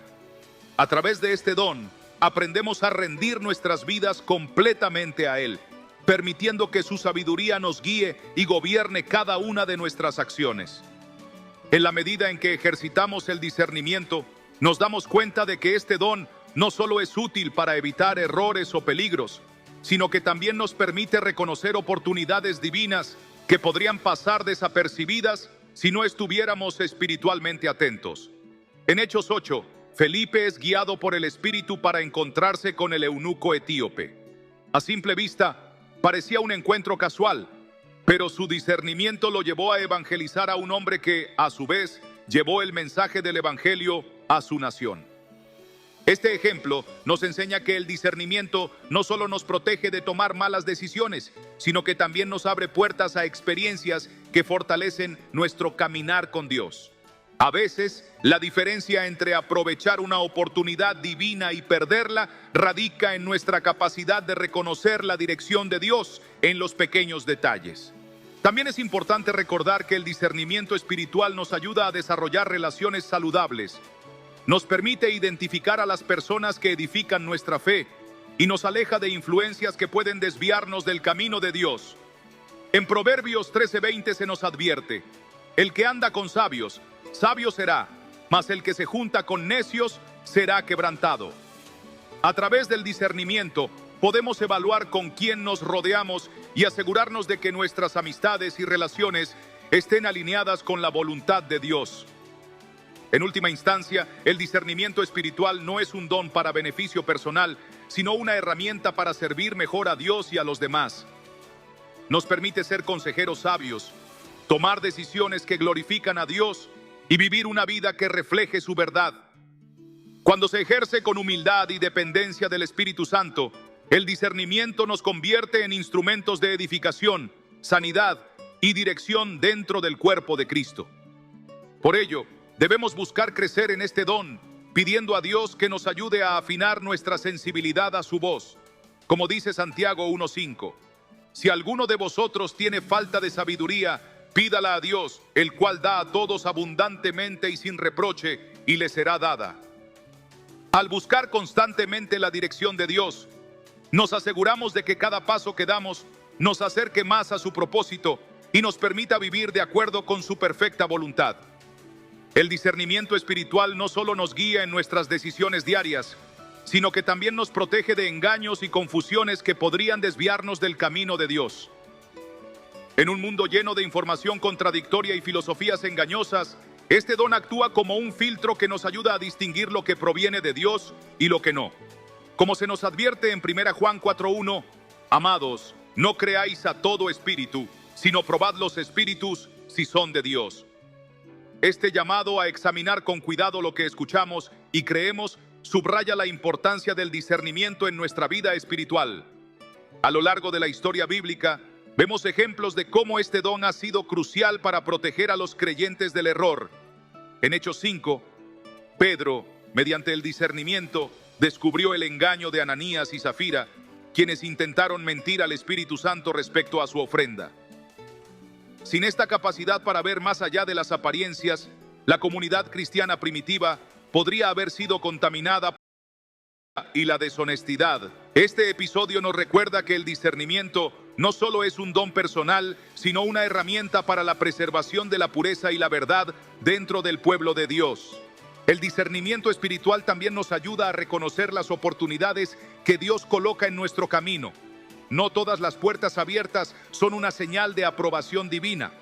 A través de este don, aprendemos a rendir nuestras vidas completamente a Él, permitiendo que su sabiduría nos guíe y gobierne cada una de nuestras acciones. En la medida en que ejercitamos el discernimiento, nos damos cuenta de que este don no solo es útil para evitar errores o peligros, sino que también nos permite reconocer oportunidades divinas que podrían pasar desapercibidas si no estuviéramos espiritualmente atentos. En Hechos 8, Felipe es guiado por el Espíritu para encontrarse con el eunuco etíope. A simple vista, parecía un encuentro casual, pero su discernimiento lo llevó a evangelizar a un hombre que, a su vez, llevó el mensaje del Evangelio a su nación. Este ejemplo nos enseña que el discernimiento no solo nos protege de tomar malas decisiones, sino que también nos abre puertas a experiencias que fortalecen nuestro caminar con Dios. A veces, la diferencia entre aprovechar una oportunidad divina y perderla radica en nuestra capacidad de reconocer la dirección de Dios en los pequeños detalles. También es importante recordar que el discernimiento espiritual nos ayuda a desarrollar relaciones saludables. Nos permite identificar a las personas que edifican nuestra fe y nos aleja de influencias que pueden desviarnos del camino de Dios. En Proverbios 13:20 se nos advierte: el que anda con sabios, sabio será, mas el que se junta con necios será quebrantado. A través del discernimiento podemos evaluar con quién nos rodeamos y asegurarnos de que nuestras amistades y relaciones estén alineadas con la voluntad de Dios. En última instancia, el discernimiento espiritual no es un don para beneficio personal, sino una herramienta para servir mejor a Dios y a los demás. Nos permite ser consejeros sabios, tomar decisiones que glorifican a Dios y vivir una vida que refleje su verdad. Cuando se ejerce con humildad y dependencia del Espíritu Santo, el discernimiento nos convierte en instrumentos de edificación, sanidad y dirección dentro del cuerpo de Cristo. Por ello, debemos buscar crecer en este don, pidiendo a Dios que nos ayude a afinar nuestra sensibilidad a su voz. Como dice Santiago 1:5, si alguno de vosotros tiene falta de sabiduría, pídala a Dios, el cual da a todos abundantemente y sin reproche, y le será dada. Al buscar constantemente la dirección de Dios, nos aseguramos de que cada paso que damos nos acerque más a su propósito y nos permita vivir de acuerdo con su perfecta voluntad. El discernimiento espiritual no solo nos guía en nuestras decisiones diarias, sino que también nos protege de engaños y confusiones que podrían desviarnos del camino de Dios. En un mundo lleno de información contradictoria y filosofías engañosas, este don actúa como un filtro que nos ayuda a distinguir lo que proviene de Dios y lo que no. Como se nos advierte en 1 Juan 4:1, amados, no creáis a todo espíritu, sino probad los espíritus si son de Dios. Este llamado a examinar con cuidado lo que escuchamos y creemos subraya la importancia del discernimiento en nuestra vida espiritual. A lo largo de la historia bíblica, vemos ejemplos de cómo este don ha sido crucial para proteger a los creyentes del error. En Hechos 5, Pedro, mediante el discernimiento, descubrió el engaño de Ananías y Zafira, quienes intentaron mentir al Espíritu Santo respecto a su ofrenda. Sin esta capacidad para ver más allá de las apariencias, la comunidad cristiana primitiva podría haber sido contaminada y la deshonestidad. Este episodio nos recuerda que el discernimiento no solo es un don personal, sino una herramienta para la preservación de la pureza y la verdad dentro del pueblo de Dios. El discernimiento espiritual también nos ayuda a reconocer las oportunidades que Dios coloca en nuestro camino. No todas las puertas abiertas son una señal de aprobación divina,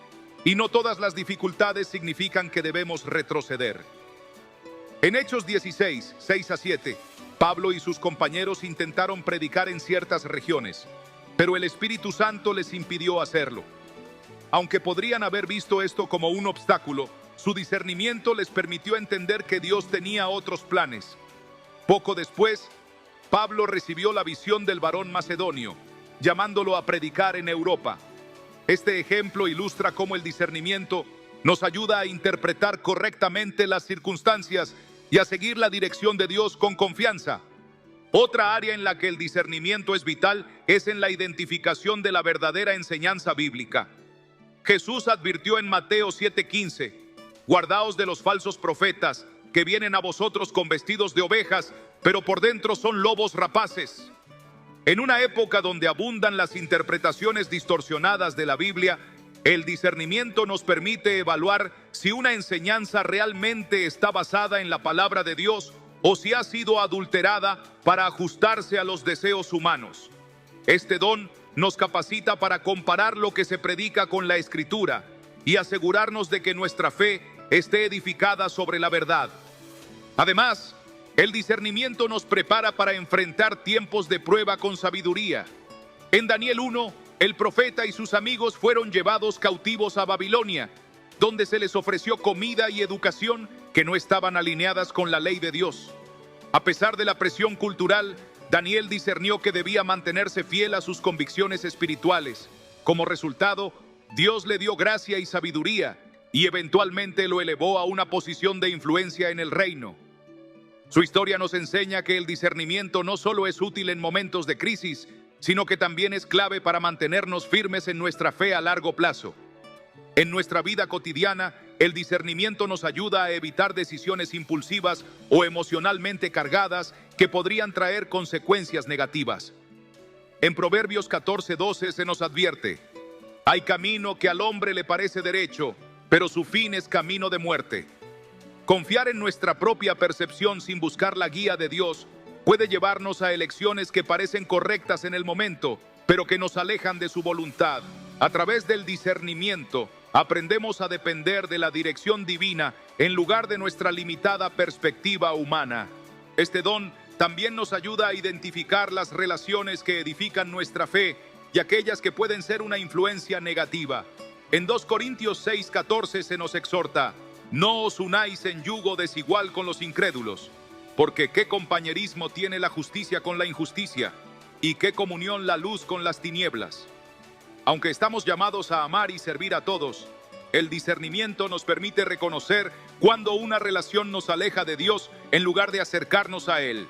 y no todas las dificultades significan que debemos retroceder. En Hechos 16, 6-7, Pablo y sus compañeros intentaron predicar en ciertas regiones, pero el Espíritu Santo les impidió hacerlo. Aunque podrían haber visto esto como un obstáculo, su discernimiento les permitió entender que Dios tenía otros planes. Poco después, Pablo recibió la visión del varón macedonio, llamándolo a predicar en Europa. Este ejemplo ilustra cómo el discernimiento nos ayuda a interpretar correctamente las circunstancias y a seguir la dirección de Dios con confianza. Otra área en la que el discernimiento es vital es en la identificación de la verdadera enseñanza bíblica. Jesús advirtió en Mateo 7:15, guardaos de los falsos profetas que vienen a vosotros con vestidos de ovejas, pero por dentro son lobos rapaces. En una época donde abundan las interpretaciones distorsionadas de la Biblia, el discernimiento nos permite evaluar si una enseñanza realmente está basada en la palabra de Dios o si ha sido adulterada para ajustarse a los deseos humanos. Este don nos capacita para comparar lo que se predica con la Escritura y asegurarnos de que nuestra fe esté edificada sobre la verdad. Además, el discernimiento nos prepara para enfrentar tiempos de prueba con sabiduría. En Daniel 1, el profeta y sus amigos fueron llevados cautivos a Babilonia, donde se les ofreció comida y educación que no estaban alineadas con la ley de Dios. A pesar de la presión cultural, Daniel discernió que debía mantenerse fiel a sus convicciones espirituales. Como resultado, Dios le dio gracia y sabiduría y eventualmente lo elevó a una posición de influencia en el reino. Su historia nos enseña que el discernimiento no solo es útil en momentos de crisis, sino que también es clave para mantenernos firmes en nuestra fe a largo plazo. En nuestra vida cotidiana, el discernimiento nos ayuda a evitar decisiones impulsivas o emocionalmente cargadas que podrían traer consecuencias negativas. En Proverbios 14:12 se nos advierte: hay camino que al hombre le parece derecho, pero su fin es camino de muerte. Confiar en nuestra propia percepción sin buscar la guía de Dios puede llevarnos a elecciones que parecen correctas en el momento, pero que nos alejan de su voluntad. A través del discernimiento, aprendemos a depender de la dirección divina en lugar de nuestra limitada perspectiva humana. Este don también nos ayuda a identificar las relaciones que edifican nuestra fe y aquellas que pueden ser una influencia negativa. En 2 Corintios 6:14 se nos exhorta: no os unáis en yugo desigual con los incrédulos, porque qué compañerismo tiene la justicia con la injusticia, y qué comunión la luz con las tinieblas. Aunque estamos llamados a amar y servir a todos, el discernimiento nos permite reconocer cuando una relación nos aleja de Dios en lugar de acercarnos a Él.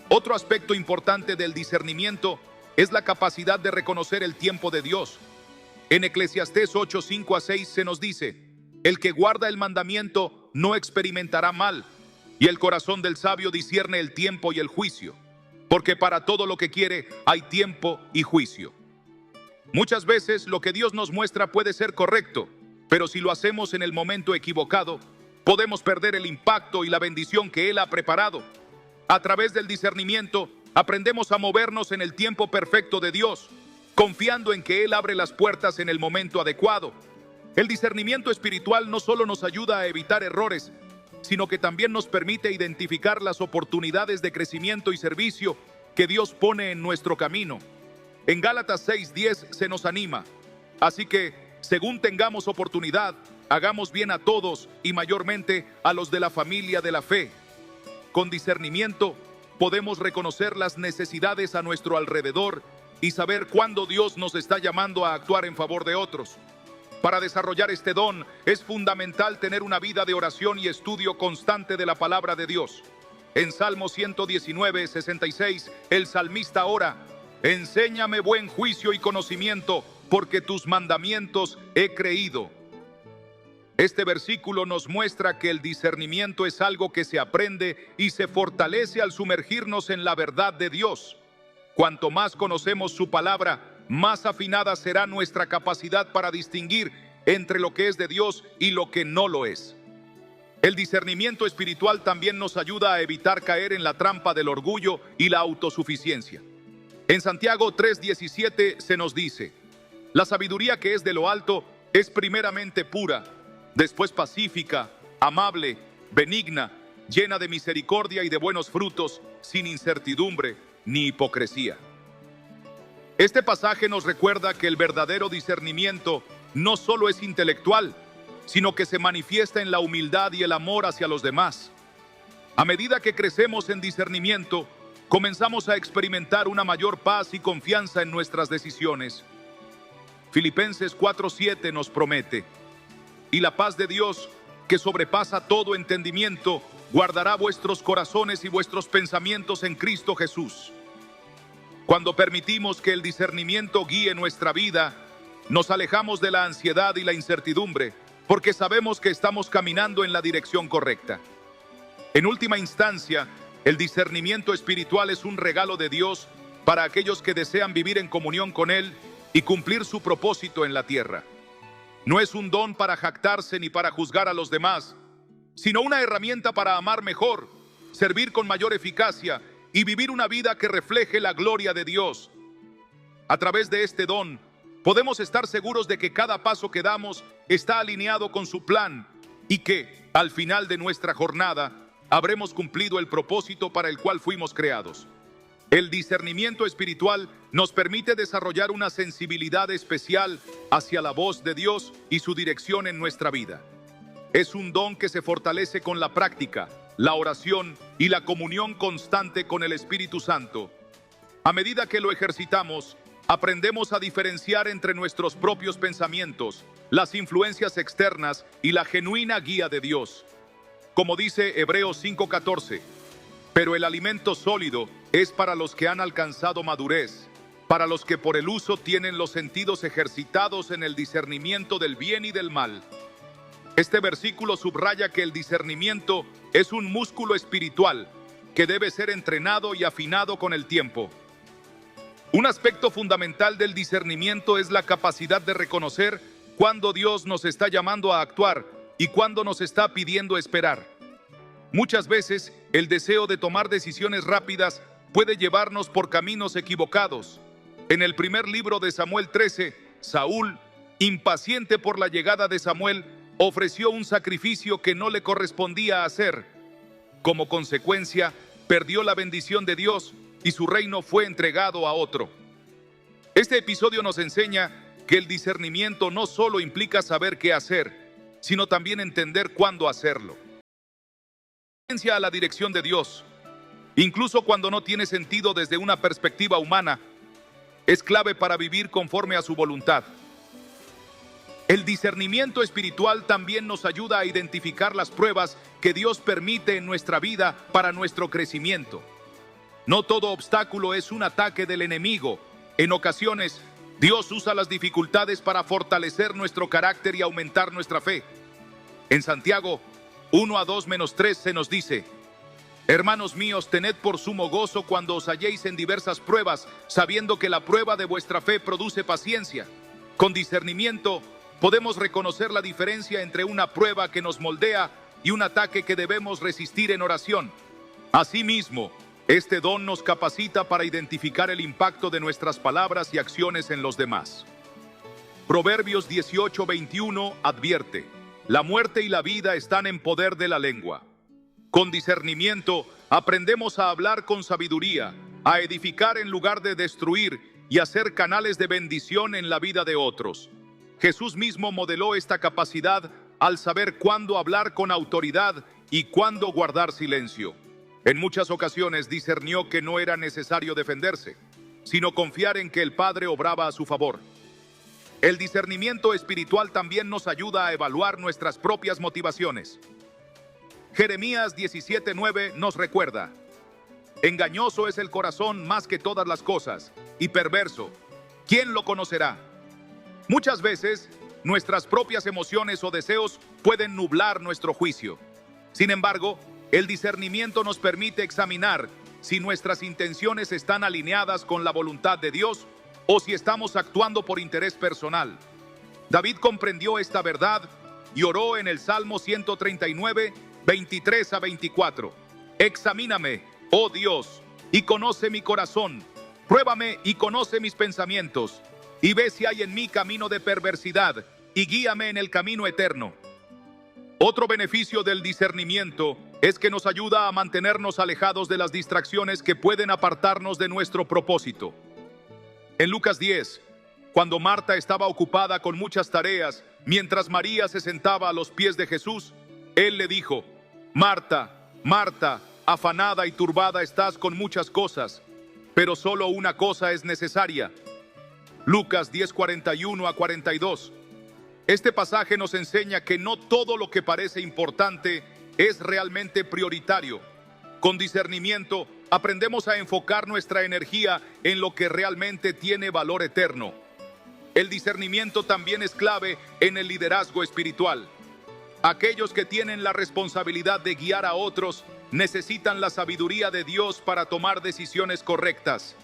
Otro aspecto importante del discernimiento es la capacidad de reconocer el tiempo de Dios. En Eclesiastés 8:5-6 se nos dice: el que guarda el mandamiento no experimentará mal, y el corazón del sabio discierne el tiempo y el juicio, porque para todo lo que quiere hay tiempo y juicio. Muchas veces lo que Dios nos muestra puede ser correcto, pero si lo hacemos en el momento equivocado, podemos perder el impacto y la bendición que Él ha preparado. A través del discernimiento, aprendemos a movernos en el tiempo perfecto de Dios, confiando en que Él abre las puertas en el momento adecuado. El discernimiento espiritual no solo nos ayuda a evitar errores, sino que también nos permite identificar las oportunidades de crecimiento y servicio que Dios pone en nuestro camino. En Gálatas 6:10 se nos anima: así que, según tengamos oportunidad, hagamos bien a todos y mayormente a los de la familia de la fe. Con discernimiento podemos reconocer las necesidades a nuestro alrededor y saber cuándo Dios nos está llamando a actuar en favor de otros. Para desarrollar este don es fundamental tener una vida de oración y estudio constante de la palabra de Dios. En Salmo 119:66, el salmista ora: enséñame buen juicio y conocimiento, porque tus mandamientos he creído. Este versículo nos muestra que el discernimiento es algo que se aprende y se fortalece al sumergirnos en la verdad de Dios. Cuanto más conocemos su palabra, más afinada será nuestra capacidad para distinguir entre lo que es de Dios y lo que no lo es. El discernimiento espiritual también nos ayuda a evitar caer en la trampa del orgullo y la autosuficiencia. En Santiago 3:17 se nos dice: la sabiduría que es de lo alto es primeramente pura, después pacífica, amable, benigna, llena de misericordia y de buenos frutos, sin incertidumbre ni hipocresía. Este pasaje nos recuerda que el verdadero discernimiento no solo es intelectual, sino que se manifiesta en la humildad y el amor hacia los demás. A medida que crecemos en discernimiento, comenzamos a experimentar una mayor paz y confianza en nuestras decisiones. Filipenses 4:7 nos promete: y la paz de Dios, que sobrepasa todo entendimiento, guardará vuestros corazones y vuestros pensamientos en Cristo Jesús. Cuando permitimos que el discernimiento guíe nuestra vida, nos alejamos de la ansiedad y la incertidumbre, porque sabemos que estamos caminando en la dirección correcta. En última instancia, el discernimiento espiritual es un regalo de Dios para aquellos que desean vivir en comunión con Él y cumplir su propósito en la tierra. No es un don para jactarse ni para juzgar a los demás, sino una herramienta para amar mejor, servir con mayor eficacia y vivir una vida que refleje la gloria de Dios. A través de este don, podemos estar seguros de que cada paso que damos está alineado con su plan y que, al final de nuestra jornada, habremos cumplido el propósito para el cual fuimos creados. El discernimiento espiritual nos permite desarrollar una sensibilidad especial hacia la voz de Dios y su dirección en nuestra vida. Es un don que se fortalece con la práctica, la oración y la comunión constante con el Espíritu Santo. A medida que lo ejercitamos, aprendemos a diferenciar entre nuestros propios pensamientos, las influencias externas y la genuina guía de Dios. Como dice Hebreos 5:14, pero el alimento sólido es para los que han alcanzado madurez, para los que por el uso tienen los sentidos ejercitados en el discernimiento del bien y del mal. Este versículo subraya que el discernimiento es un músculo espiritual que debe ser entrenado y afinado con el tiempo. Un aspecto fundamental del discernimiento es la capacidad de reconocer cuándo Dios nos está llamando a actuar y cuándo nos está pidiendo esperar. Muchas veces, el deseo de tomar decisiones rápidas puede llevarnos por caminos equivocados. En el primer libro de Samuel 13, Saúl, impaciente por la llegada de Samuel, ofreció un sacrificio que no le correspondía hacer. Como consecuencia, perdió la bendición de Dios y su reino fue entregado a otro. Este episodio nos enseña que el discernimiento no solo implica saber qué hacer, sino también entender cuándo hacerlo. A la dirección de Dios, incluso cuando no tiene sentido desde una perspectiva humana, es clave para vivir conforme a su voluntad. El discernimiento espiritual también nos ayuda a identificar las pruebas que Dios permite en nuestra vida para nuestro crecimiento. No todo obstáculo es un ataque del enemigo. En ocasiones, Dios usa las dificultades para fortalecer nuestro carácter y aumentar nuestra fe. En Santiago 1:2-3 se nos dice: Hermanos míos, tened por sumo gozo cuando os halléis en diversas pruebas, sabiendo que la prueba de vuestra fe produce paciencia. Con discernimiento podemos reconocer la diferencia entre una prueba que nos moldea y un ataque que debemos resistir en oración. Asimismo, este don nos capacita para identificar el impacto de nuestras palabras y acciones en los demás. Proverbios 18:21 advierte: la muerte y la vida están en poder de la lengua. Con discernimiento aprendemos a hablar con sabiduría, a edificar en lugar de destruir y a ser canales de bendición en la vida de otros. Jesús mismo modeló esta capacidad al saber cuándo hablar con autoridad y cuándo guardar silencio. En muchas ocasiones discernió que no era necesario defenderse, sino confiar en que el Padre obraba a su favor. El discernimiento espiritual también nos ayuda a evaluar nuestras propias motivaciones. Jeremías 17:9 nos recuerda: engañoso es el corazón más que todas las cosas, y perverso, ¿quién lo conocerá? Muchas veces, nuestras propias emociones o deseos pueden nublar nuestro juicio. Sin embargo, el discernimiento nos permite examinar si nuestras intenciones están alineadas con la voluntad de Dios o si estamos actuando por interés personal. David comprendió esta verdad y oró en el Salmo 139, 23-24. Examíname, oh Dios, y conoce mi corazón. Pruébame y conoce mis pensamientos, y ve si hay en mí camino de perversidad, y guíame en el camino eterno. Otro beneficio del discernimiento es que nos ayuda a mantenernos alejados de las distracciones que pueden apartarnos de nuestro propósito. En Lucas 10, cuando Marta estaba ocupada con muchas tareas, mientras María se sentaba a los pies de Jesús, Él le dijo: Marta, Marta, afanada y turbada estás con muchas cosas, pero solo una cosa es necesaria. Lucas 10:41-42. Este pasaje nos enseña que no todo lo que parece importante es realmente prioritario. Con discernimiento, aprendemos a enfocar nuestra energía en lo que realmente tiene valor eterno. El discernimiento también es clave en el liderazgo espiritual. Aquellos que tienen la responsabilidad de guiar a otros necesitan la sabiduría de Dios para tomar decisiones correctas.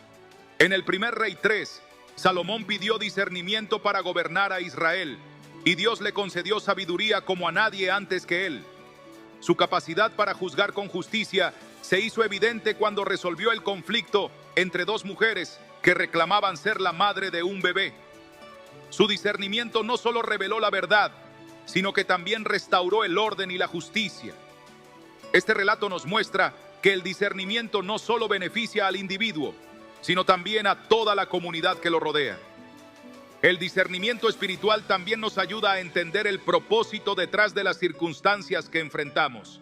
En el primer Rey 3, Salomón pidió discernimiento para gobernar a Israel, y Dios le concedió sabiduría como a nadie antes que él. Su capacidad para juzgar con justicia se hizo evidente cuando resolvió el conflicto entre dos mujeres que reclamaban ser la madre de un bebé. Su discernimiento no solo reveló la verdad, sino que también restauró el orden y la justicia. Este relato nos muestra que el discernimiento no solo beneficia al individuo, sino también a toda la comunidad que lo rodea. El discernimiento espiritual también nos ayuda a entender el propósito detrás de las circunstancias que enfrentamos.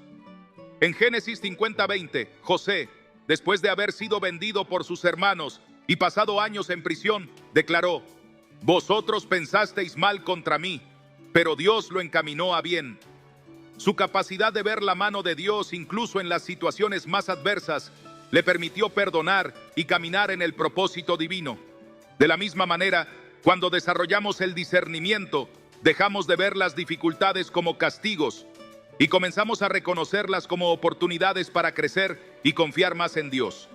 En Génesis 50:20, José, después de haber sido vendido por sus hermanos y pasado años en prisión, declaró: vosotros pensasteis mal contra mí, pero Dios lo encaminó a bien. Su capacidad de ver la mano de Dios incluso en las situaciones más adversas le permitió perdonar y caminar en el propósito divino. De la misma manera, cuando desarrollamos el discernimiento, dejamos de ver las dificultades como castigos y comenzamos a reconocerlas como oportunidades para crecer y confiar más en Dios.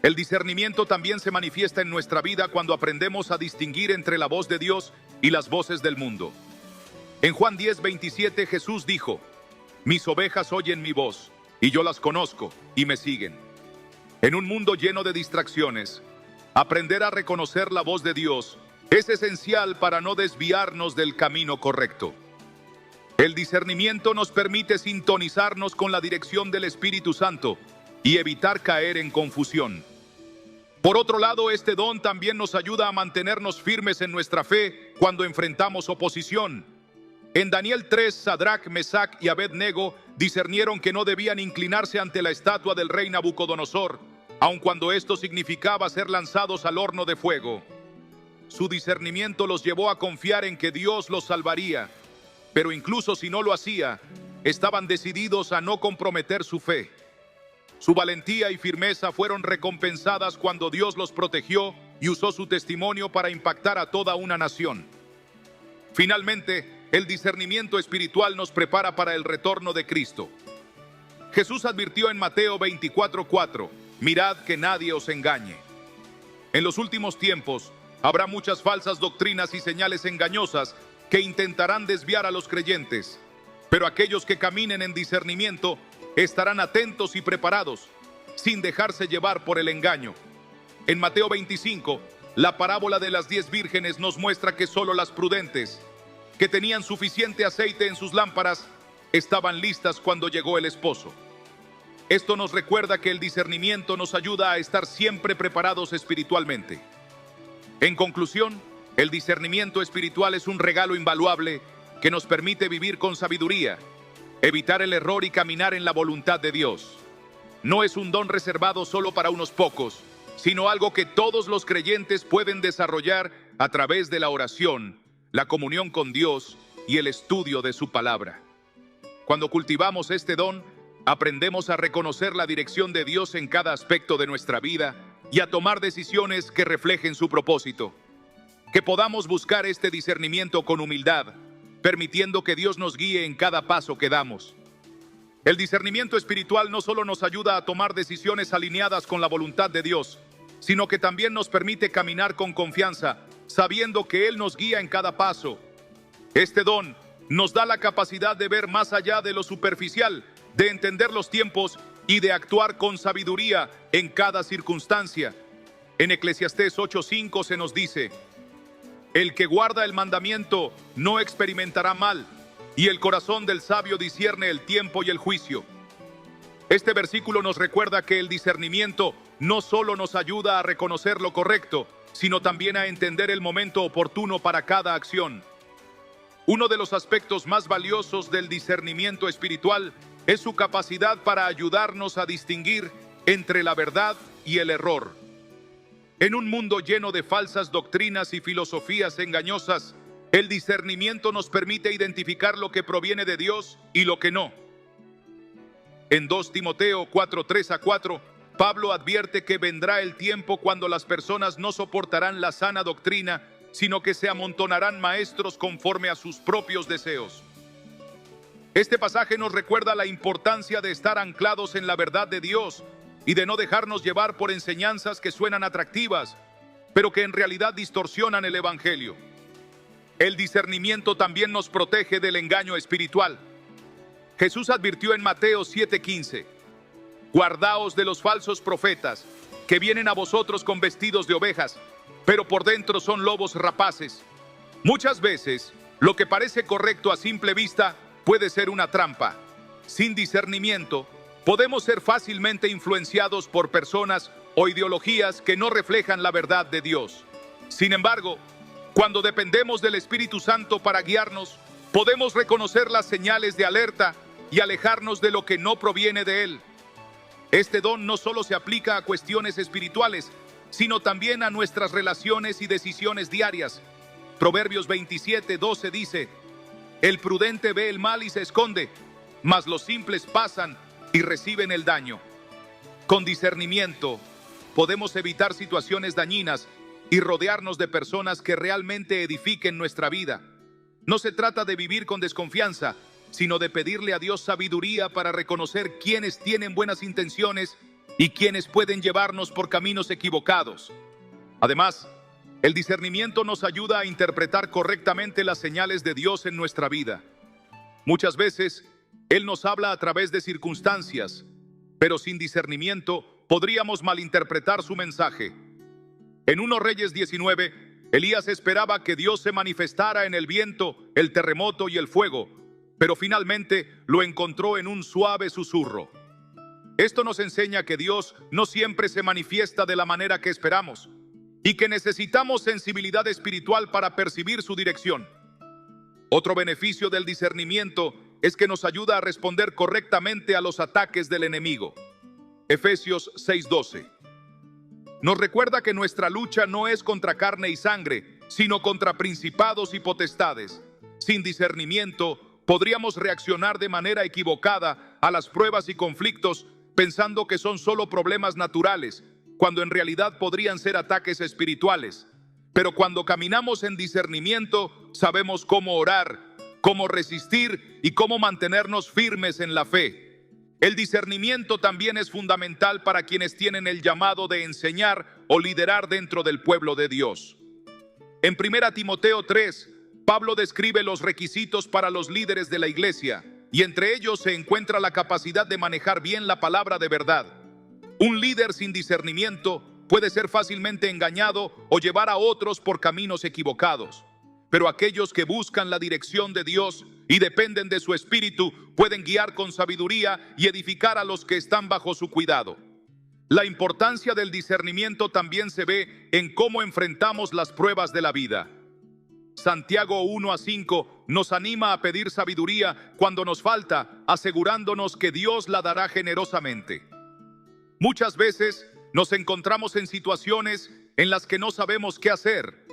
El discernimiento también se manifiesta en nuestra vida cuando aprendemos a distinguir entre la voz de Dios y las voces del mundo. En Juan 10:27 Jesús dijo: mis ovejas oyen mi voz, y yo las conozco y me siguen. En un mundo lleno de distracciones, aprender a reconocer la voz de Dios es esencial para no desviarnos del camino correcto. El discernimiento nos permite sintonizarnos con la dirección del Espíritu Santo y evitar caer en confusión. Por otro lado, este don también nos ayuda a mantenernos firmes en nuestra fe cuando enfrentamos oposición. En Daniel 3, Sadrac, Mesac y Abed-nego discernieron que no debían inclinarse ante la estatua del rey Nabucodonosor, aun cuando esto significaba ser lanzados al horno de fuego. Su discernimiento los llevó a confiar en que Dios los salvaría, pero incluso si no lo hacía, estaban decididos a no comprometer su fe. Su valentía y firmeza fueron recompensadas cuando Dios los protegió y usó su testimonio para impactar a toda una nación. Finalmente, el discernimiento espiritual nos prepara para el retorno de Cristo. Jesús advirtió en Mateo 24:4, mirad que nadie os engañe. En los últimos tiempos, habrá muchas falsas doctrinas y señales engañosas que intentarán desviar a los creyentes, pero aquellos que caminen en discernimiento estarán atentos y preparados, sin dejarse llevar por el engaño. En Mateo 25, la parábola de las 10 vírgenes nos muestra que solo las prudentes, que tenían suficiente aceite en sus lámparas, estaban listas cuando llegó el esposo. Esto nos recuerda que el discernimiento nos ayuda a estar siempre preparados espiritualmente. En conclusión, el discernimiento espiritual es un regalo invaluable que nos permite vivir con sabiduría, evitar el error y caminar en la voluntad de Dios. No es un don reservado solo para unos pocos, sino algo que todos los creyentes pueden desarrollar a través de la oración, la comunión con Dios y el estudio de su palabra. Cuando cultivamos este don, aprendemos a reconocer la dirección de Dios en cada aspecto de nuestra vida y a tomar decisiones que reflejen su propósito. Que podamos buscar este discernimiento con humildad, permitiendo que Dios nos guíe en cada paso que damos. El discernimiento espiritual no solo nos ayuda a tomar decisiones alineadas con la voluntad de Dios, sino que también nos permite caminar con confianza, sabiendo que Él nos guía en cada paso. Este don nos da la capacidad de ver más allá de lo superficial, de entender los tiempos y de actuar con sabiduría en cada circunstancia. En Eclesiastés 8:5 se nos dice: el que guarda el mandamiento no experimentará mal, y el corazón del sabio discierne el tiempo y el juicio. Este versículo nos recuerda que el discernimiento no solo nos ayuda a reconocer lo correcto, sino también a entender el momento oportuno para cada acción. Uno de los aspectos más valiosos del discernimiento espiritual es su capacidad para ayudarnos a distinguir entre la verdad y el error. En un mundo lleno de falsas doctrinas y filosofías engañosas, el discernimiento nos permite identificar lo que proviene de Dios y lo que no. En 2 Timoteo 4:3-4, Pablo advierte que vendrá el tiempo cuando las personas no soportarán la sana doctrina, sino que se amontonarán maestros conforme a sus propios deseos. Este pasaje nos recuerda la importancia de estar anclados en la verdad de Dios y de no dejarnos llevar por enseñanzas que suenan atractivas, pero que en realidad distorsionan el Evangelio. El discernimiento también nos protege del engaño espiritual. Jesús advirtió en Mateo 7:15: guardaos de los falsos profetas, que vienen a vosotros con vestidos de ovejas, pero por dentro son lobos rapaces. Muchas veces, lo que parece correcto a simple vista puede ser una trampa. Sin discernimiento, podemos ser fácilmente influenciados por personas o ideologías que no reflejan la verdad de Dios. Sin embargo, cuando dependemos del Espíritu Santo para guiarnos, podemos reconocer las señales de alerta y alejarnos de lo que no proviene de Él. Este don no solo se aplica a cuestiones espirituales, sino también a nuestras relaciones y decisiones diarias. Proverbios 27:12 dice: el prudente ve el mal y se esconde, mas los simples pasan y reciben el daño. Con discernimiento, podemos evitar situaciones dañinas y rodearnos de personas que realmente edifiquen nuestra vida. No se trata de vivir con desconfianza, sino de pedirle a Dios sabiduría para reconocer quiénes tienen buenas intenciones y quiénes pueden llevarnos por caminos equivocados. Además, el discernimiento nos ayuda a interpretar correctamente las señales de Dios en nuestra vida. Muchas veces, Él nos habla a través de circunstancias, pero sin discernimiento podríamos malinterpretar su mensaje. En 1 Reyes 19, Elías esperaba que Dios se manifestara en el viento, el terremoto y el fuego, pero finalmente lo encontró en un suave susurro. Esto nos enseña que Dios no siempre se manifiesta de la manera que esperamos y que necesitamos sensibilidad espiritual para percibir su dirección. Otro beneficio del discernimiento es que nos ayuda a responder correctamente a los ataques del enemigo. Efesios 6:12. Nos recuerda que nuestra lucha no es contra carne y sangre, sino contra principados y potestades. Sin discernimiento, podríamos reaccionar de manera equivocada a las pruebas y conflictos pensando que son solo problemas naturales, cuando en realidad podrían ser ataques espirituales. Pero cuando caminamos en discernimiento, sabemos cómo orar, cómo resistir y cómo mantenernos firmes en la fe. El discernimiento también es fundamental para quienes tienen el llamado de enseñar o liderar dentro del pueblo de Dios. En 1 Timoteo 3, Pablo describe los requisitos para los líderes de la iglesia, y entre ellos se encuentra la capacidad de manejar bien la palabra de verdad. Un líder sin discernimiento puede ser fácilmente engañado o llevar a otros por caminos equivocados. Pero aquellos que buscan la dirección de Dios y dependen de su espíritu pueden guiar con sabiduría y edificar a los que están bajo su cuidado. La importancia del discernimiento también se ve en cómo enfrentamos las pruebas de la vida. Santiago 1:5 nos anima a pedir sabiduría cuando nos falta, asegurándonos que Dios la dará generosamente. Muchas veces nos encontramos en situaciones en las que no sabemos qué hacer,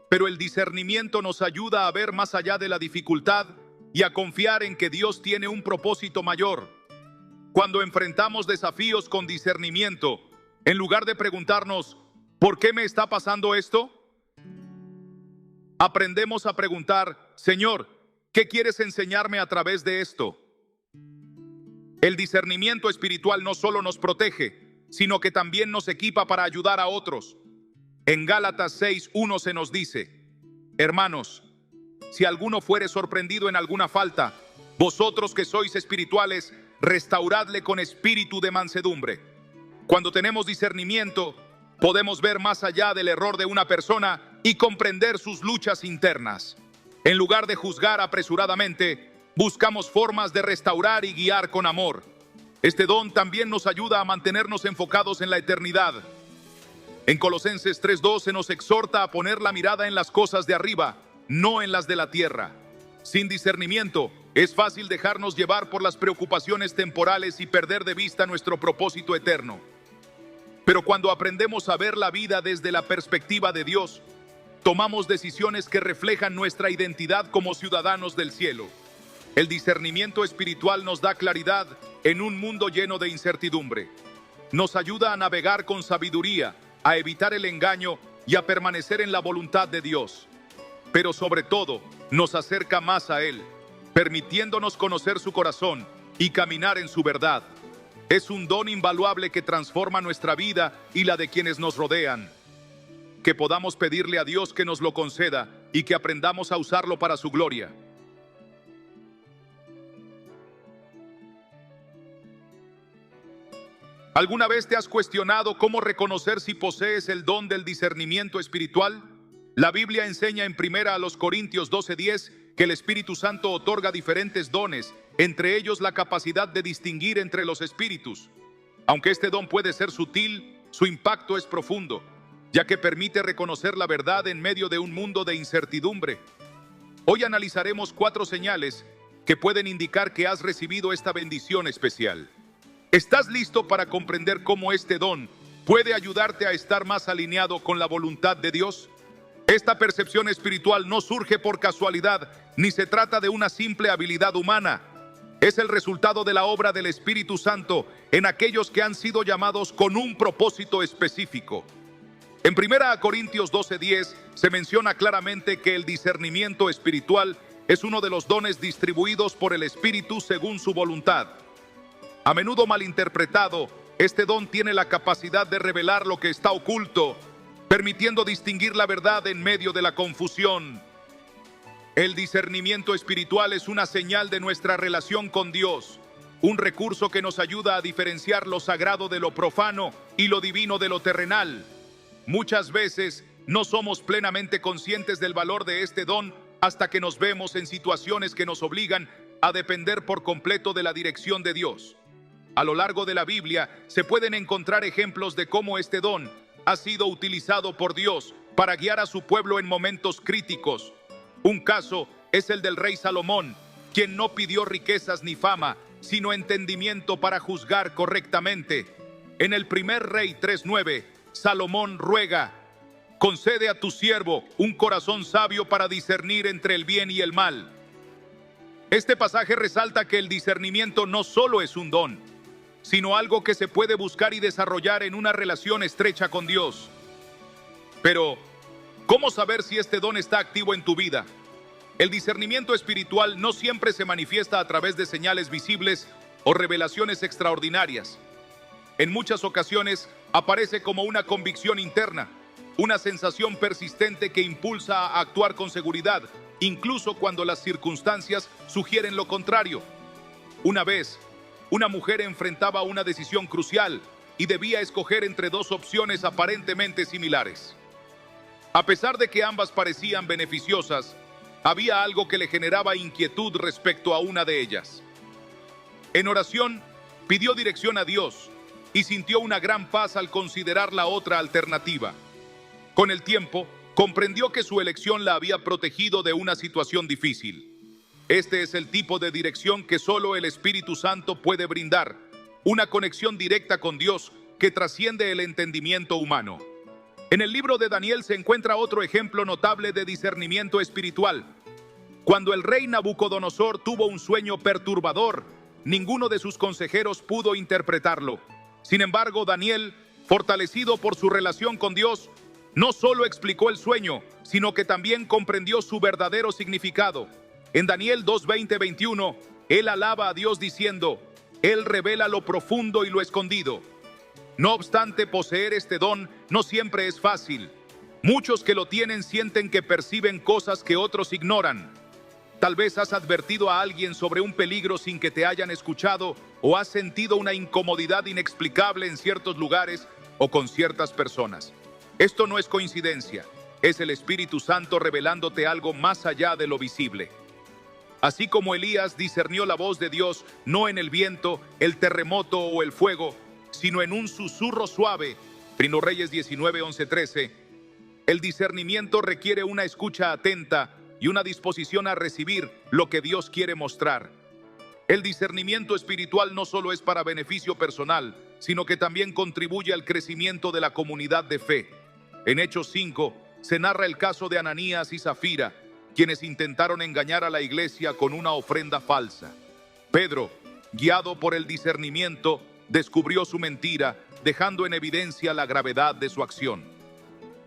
pero el discernimiento nos ayuda a ver más allá de la dificultad y a confiar en que Dios tiene un propósito mayor. Cuando enfrentamos desafíos con discernimiento, en lugar de preguntarnos, ¿por qué me está pasando esto?, aprendemos a preguntar, Señor, ¿qué quieres enseñarme a través de esto? El discernimiento espiritual no solo nos protege, sino que también nos equipa para ayudar a otros. En Gálatas 6:1 se nos dice, hermanos, si alguno fuere sorprendido en alguna falta, vosotros que sois espirituales, restauradle con espíritu de mansedumbre. Cuando tenemos discernimiento, podemos ver más allá del error de una persona y comprender sus luchas internas. En lugar de juzgar apresuradamente, buscamos formas de restaurar y guiar con amor. Este don también nos ayuda a mantenernos enfocados en la eternidad. En Colosenses 3:12 nos exhorta a poner la mirada en las cosas de arriba, no en las de la tierra. Sin discernimiento, es fácil dejarnos llevar por las preocupaciones temporales y perder de vista nuestro propósito eterno. Pero cuando aprendemos a ver la vida desde la perspectiva de Dios, tomamos decisiones que reflejan nuestra identidad como ciudadanos del cielo. El discernimiento espiritual nos da claridad en un mundo lleno de incertidumbre. Nos ayuda a navegar con sabiduría, a evitar el engaño y a permanecer en la voluntad de Dios. Pero sobre todo, nos acerca más a Él, permitiéndonos conocer su corazón y caminar en su verdad. Es un don invaluable que transforma nuestra vida y la de quienes nos rodean. Que podamos pedirle a Dios que nos lo conceda y que aprendamos a usarlo para su gloria. ¿Alguna vez te has cuestionado cómo reconocer si posees el don del discernimiento espiritual? La Biblia enseña en 1 Corintios 12:10 que el Espíritu Santo otorga diferentes dones, entre ellos la capacidad de distinguir entre los espíritus. Aunque este don puede ser sutil, su impacto es profundo, ya que permite reconocer la verdad en medio de un mundo de incertidumbre. Hoy analizaremos 4 señales que pueden indicar que has recibido esta bendición especial. ¿Estás listo para comprender cómo este don puede ayudarte a estar más alineado con la voluntad de Dios? Esta percepción espiritual no surge por casualidad, ni se trata de una simple habilidad humana. Es el resultado de la obra del Espíritu Santo en aquellos que han sido llamados con un propósito específico. En 1 Corintios 12:10 se menciona claramente que el discernimiento espiritual es uno de los dones distribuidos por el Espíritu según su voluntad. A menudo malinterpretado, este don tiene la capacidad de revelar lo que está oculto, permitiendo distinguir la verdad en medio de la confusión. El discernimiento espiritual es una señal de nuestra relación con Dios, un recurso que nos ayuda a diferenciar lo sagrado de lo profano y lo divino de lo terrenal. Muchas veces no somos plenamente conscientes del valor de este don hasta que nos vemos en situaciones que nos obligan a depender por completo de la dirección de Dios. A lo largo de la Biblia se pueden encontrar ejemplos de cómo este don ha sido utilizado por Dios para guiar a su pueblo en momentos críticos. Un caso es el del rey Salomón, quien no pidió riquezas ni fama, sino entendimiento para juzgar correctamente. En el primer Rey 3:9, Salomón ruega: concede a tu siervo un corazón sabio para discernir entre el bien y el mal. Este pasaje resalta que el discernimiento no solo es un don, sino algo que se puede buscar y desarrollar en una relación estrecha con Dios. Pero, ¿cómo saber si este don está activo en tu vida? El discernimiento espiritual no siempre se manifiesta a través de señales visibles o revelaciones extraordinarias. En muchas ocasiones aparece como una convicción interna, una sensación persistente que impulsa a actuar con seguridad, incluso cuando las circunstancias sugieren lo contrario. Una vez, una mujer enfrentaba una decisión crucial y debía escoger entre dos opciones aparentemente similares. A pesar de que ambas parecían beneficiosas, había algo que le generaba inquietud respecto a una de ellas. En oración, pidió dirección a Dios y sintió una gran paz al considerar la otra alternativa. Con el tiempo, comprendió que su elección la había protegido de una situación difícil. Este es el tipo de dirección que solo el Espíritu Santo puede brindar, una conexión directa con Dios que trasciende el entendimiento humano. En el libro de Daniel se encuentra otro ejemplo notable de discernimiento espiritual. Cuando el rey Nabucodonosor tuvo un sueño perturbador, ninguno de sus consejeros pudo interpretarlo. Sin embargo, Daniel, fortalecido por su relación con Dios, no solo explicó el sueño, sino que también comprendió su verdadero significado. En Daniel 2:20-21, él alaba a Dios diciendo: Él revela lo profundo y lo escondido. No obstante, poseer este don no siempre es fácil. Muchos que lo tienen sienten que perciben cosas que otros ignoran. Tal vez has advertido a alguien sobre un peligro sin que te hayan escuchado, o has sentido una incomodidad inexplicable en ciertos lugares o con ciertas personas. Esto no es coincidencia, es el Espíritu Santo revelándote algo más allá de lo visible. Así como Elías discernió la voz de Dios no en el viento, el terremoto o el fuego, sino en un susurro suave, 1 Reyes 19:11-13, el discernimiento requiere una escucha atenta y una disposición a recibir lo que Dios quiere mostrar. El discernimiento espiritual no solo es para beneficio personal, sino que también contribuye al crecimiento de la comunidad de fe. En Hechos 5 se narra el caso de Ananías y Zafira, quienes intentaron engañar a la iglesia con una ofrenda falsa. Pedro, guiado por el discernimiento, descubrió su mentira, dejando en evidencia la gravedad de su acción.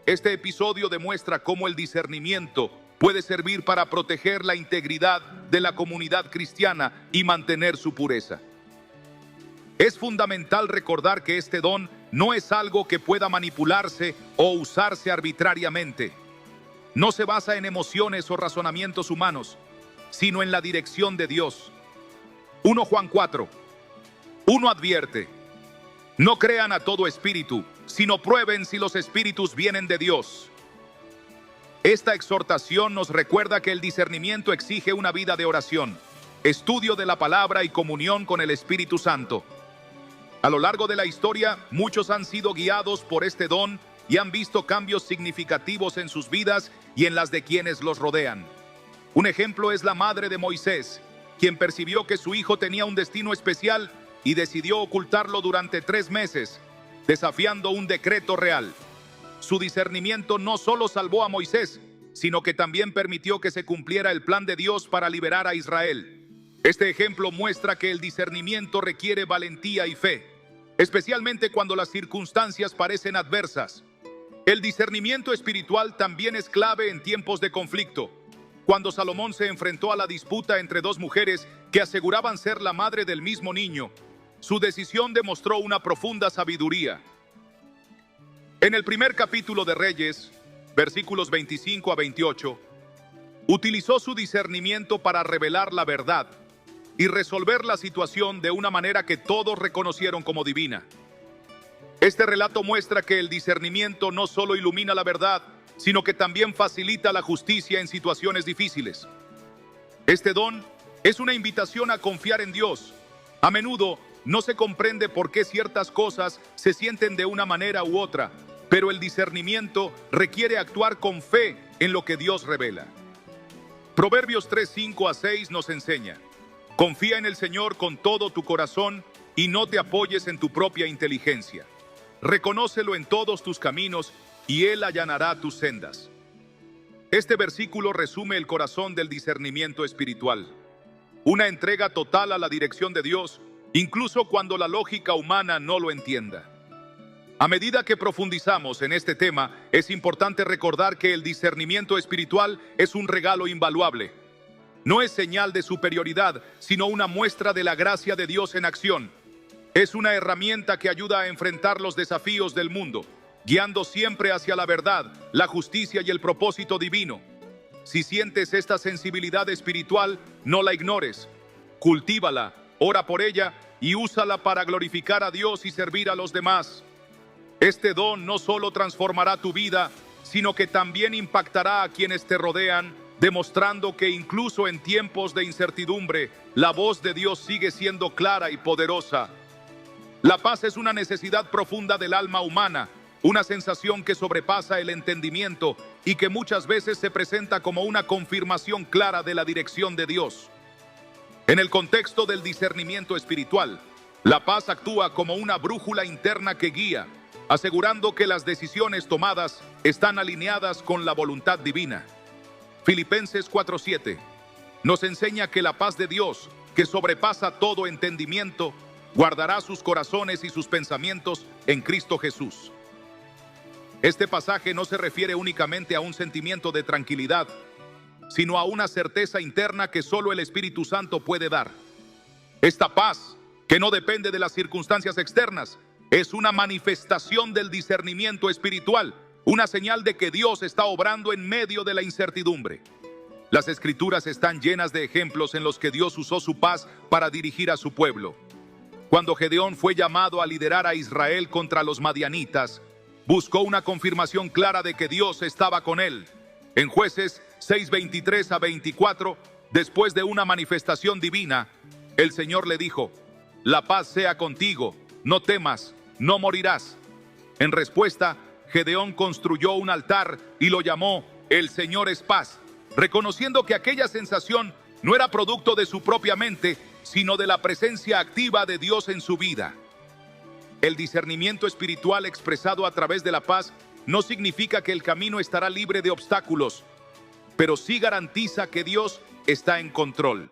Este episodio demuestra cómo el discernimiento puede servir para proteger la integridad de la comunidad cristiana y mantener su pureza. Es fundamental recordar que este don no es algo que pueda manipularse o usarse arbitrariamente. No se basa en emociones o razonamientos humanos, sino en la dirección de Dios. 1 Juan 4. 1 advierte: no crean a todo espíritu, sino prueben si los espíritus vienen de Dios. Esta exhortación nos recuerda que el discernimiento exige una vida de oración, estudio de la palabra y comunión con el Espíritu Santo. A lo largo de la historia, muchos han sido guiados por este don y han visto cambios significativos en sus vidas y en las de quienes los rodean. Un ejemplo es la madre de Moisés, quien percibió que su hijo tenía un destino especial y decidió ocultarlo durante 3 meses, desafiando un decreto real. Su discernimiento no solo salvó a Moisés, sino que también permitió que se cumpliera el plan de Dios para liberar a Israel. Este ejemplo muestra que el discernimiento requiere valentía y fe, especialmente cuando las circunstancias parecen adversas. El discernimiento espiritual también es clave en tiempos de conflicto. Cuando Salomón se enfrentó a la disputa entre 2 mujeres que aseguraban ser la madre del mismo niño, su decisión demostró una profunda sabiduría. En el primer capítulo de Reyes, versículos 25-28, utilizó su discernimiento para revelar la verdad y resolver la situación de una manera que todos reconocieron como divina. Este relato muestra que el discernimiento no solo ilumina la verdad, sino que también facilita la justicia en situaciones difíciles. Este don es una invitación a confiar en Dios. A menudo no se comprende por qué ciertas cosas se sienten de una manera u otra, pero el discernimiento requiere actuar con fe en lo que Dios revela. Proverbios 3, 5 a 6 nos enseña: confía en el Señor con todo tu corazón y no te apoyes en tu propia inteligencia. Reconócelo en todos tus caminos y Él allanará tus sendas. Este versículo resume el corazón del discernimiento espiritual. Una entrega total a la dirección de Dios, incluso cuando la lógica humana no lo entienda. A medida que profundizamos en este tema, es importante recordar que el discernimiento espiritual es un regalo invaluable. No es señal de superioridad, sino una muestra de la gracia de Dios en acción. Es una herramienta que ayuda a enfrentar los desafíos del mundo, guiando siempre hacia la verdad, la justicia y el propósito divino. Si sientes esta sensibilidad espiritual, no la ignores. Cultívala, ora por ella y úsala para glorificar a Dios y servir a los demás. Este don no solo transformará tu vida, sino que también impactará a quienes te rodean, demostrando que incluso en tiempos de incertidumbre, la voz de Dios sigue siendo clara y poderosa. La paz es una necesidad profunda del alma humana, una sensación que sobrepasa el entendimiento y que muchas veces se presenta como una confirmación clara de la dirección de Dios. En el contexto del discernimiento espiritual, la paz actúa como una brújula interna que guía, asegurando que las decisiones tomadas están alineadas con la voluntad divina. Filipenses 4:7 nos enseña que la paz de Dios, que sobrepasa todo entendimiento, guardará sus corazones y sus pensamientos en Cristo Jesús. Este pasaje no se refiere únicamente a un sentimiento de tranquilidad, sino a una certeza interna que solo el Espíritu Santo puede dar. Esta paz, que no depende de las circunstancias externas, es una manifestación del discernimiento espiritual, una señal de que Dios está obrando en medio de la incertidumbre. Las Escrituras están llenas de ejemplos en los que Dios usó su paz para dirigir a su pueblo. Cuando Gedeón fue llamado a liderar a Israel contra los madianitas, buscó una confirmación clara de que Dios estaba con él. En Jueces 6:23 a 24, después de una manifestación divina, el Señor le dijo: la paz sea contigo, no temas, no morirás. En respuesta, Gedeón construyó un altar y lo llamó El Señor es paz, reconociendo que aquella sensación no era producto de su propia mente, sino de la presencia activa de Dios en su vida. El discernimiento espiritual expresado a través de la paz no significa que el camino estará libre de obstáculos, pero sí garantiza que Dios está en control.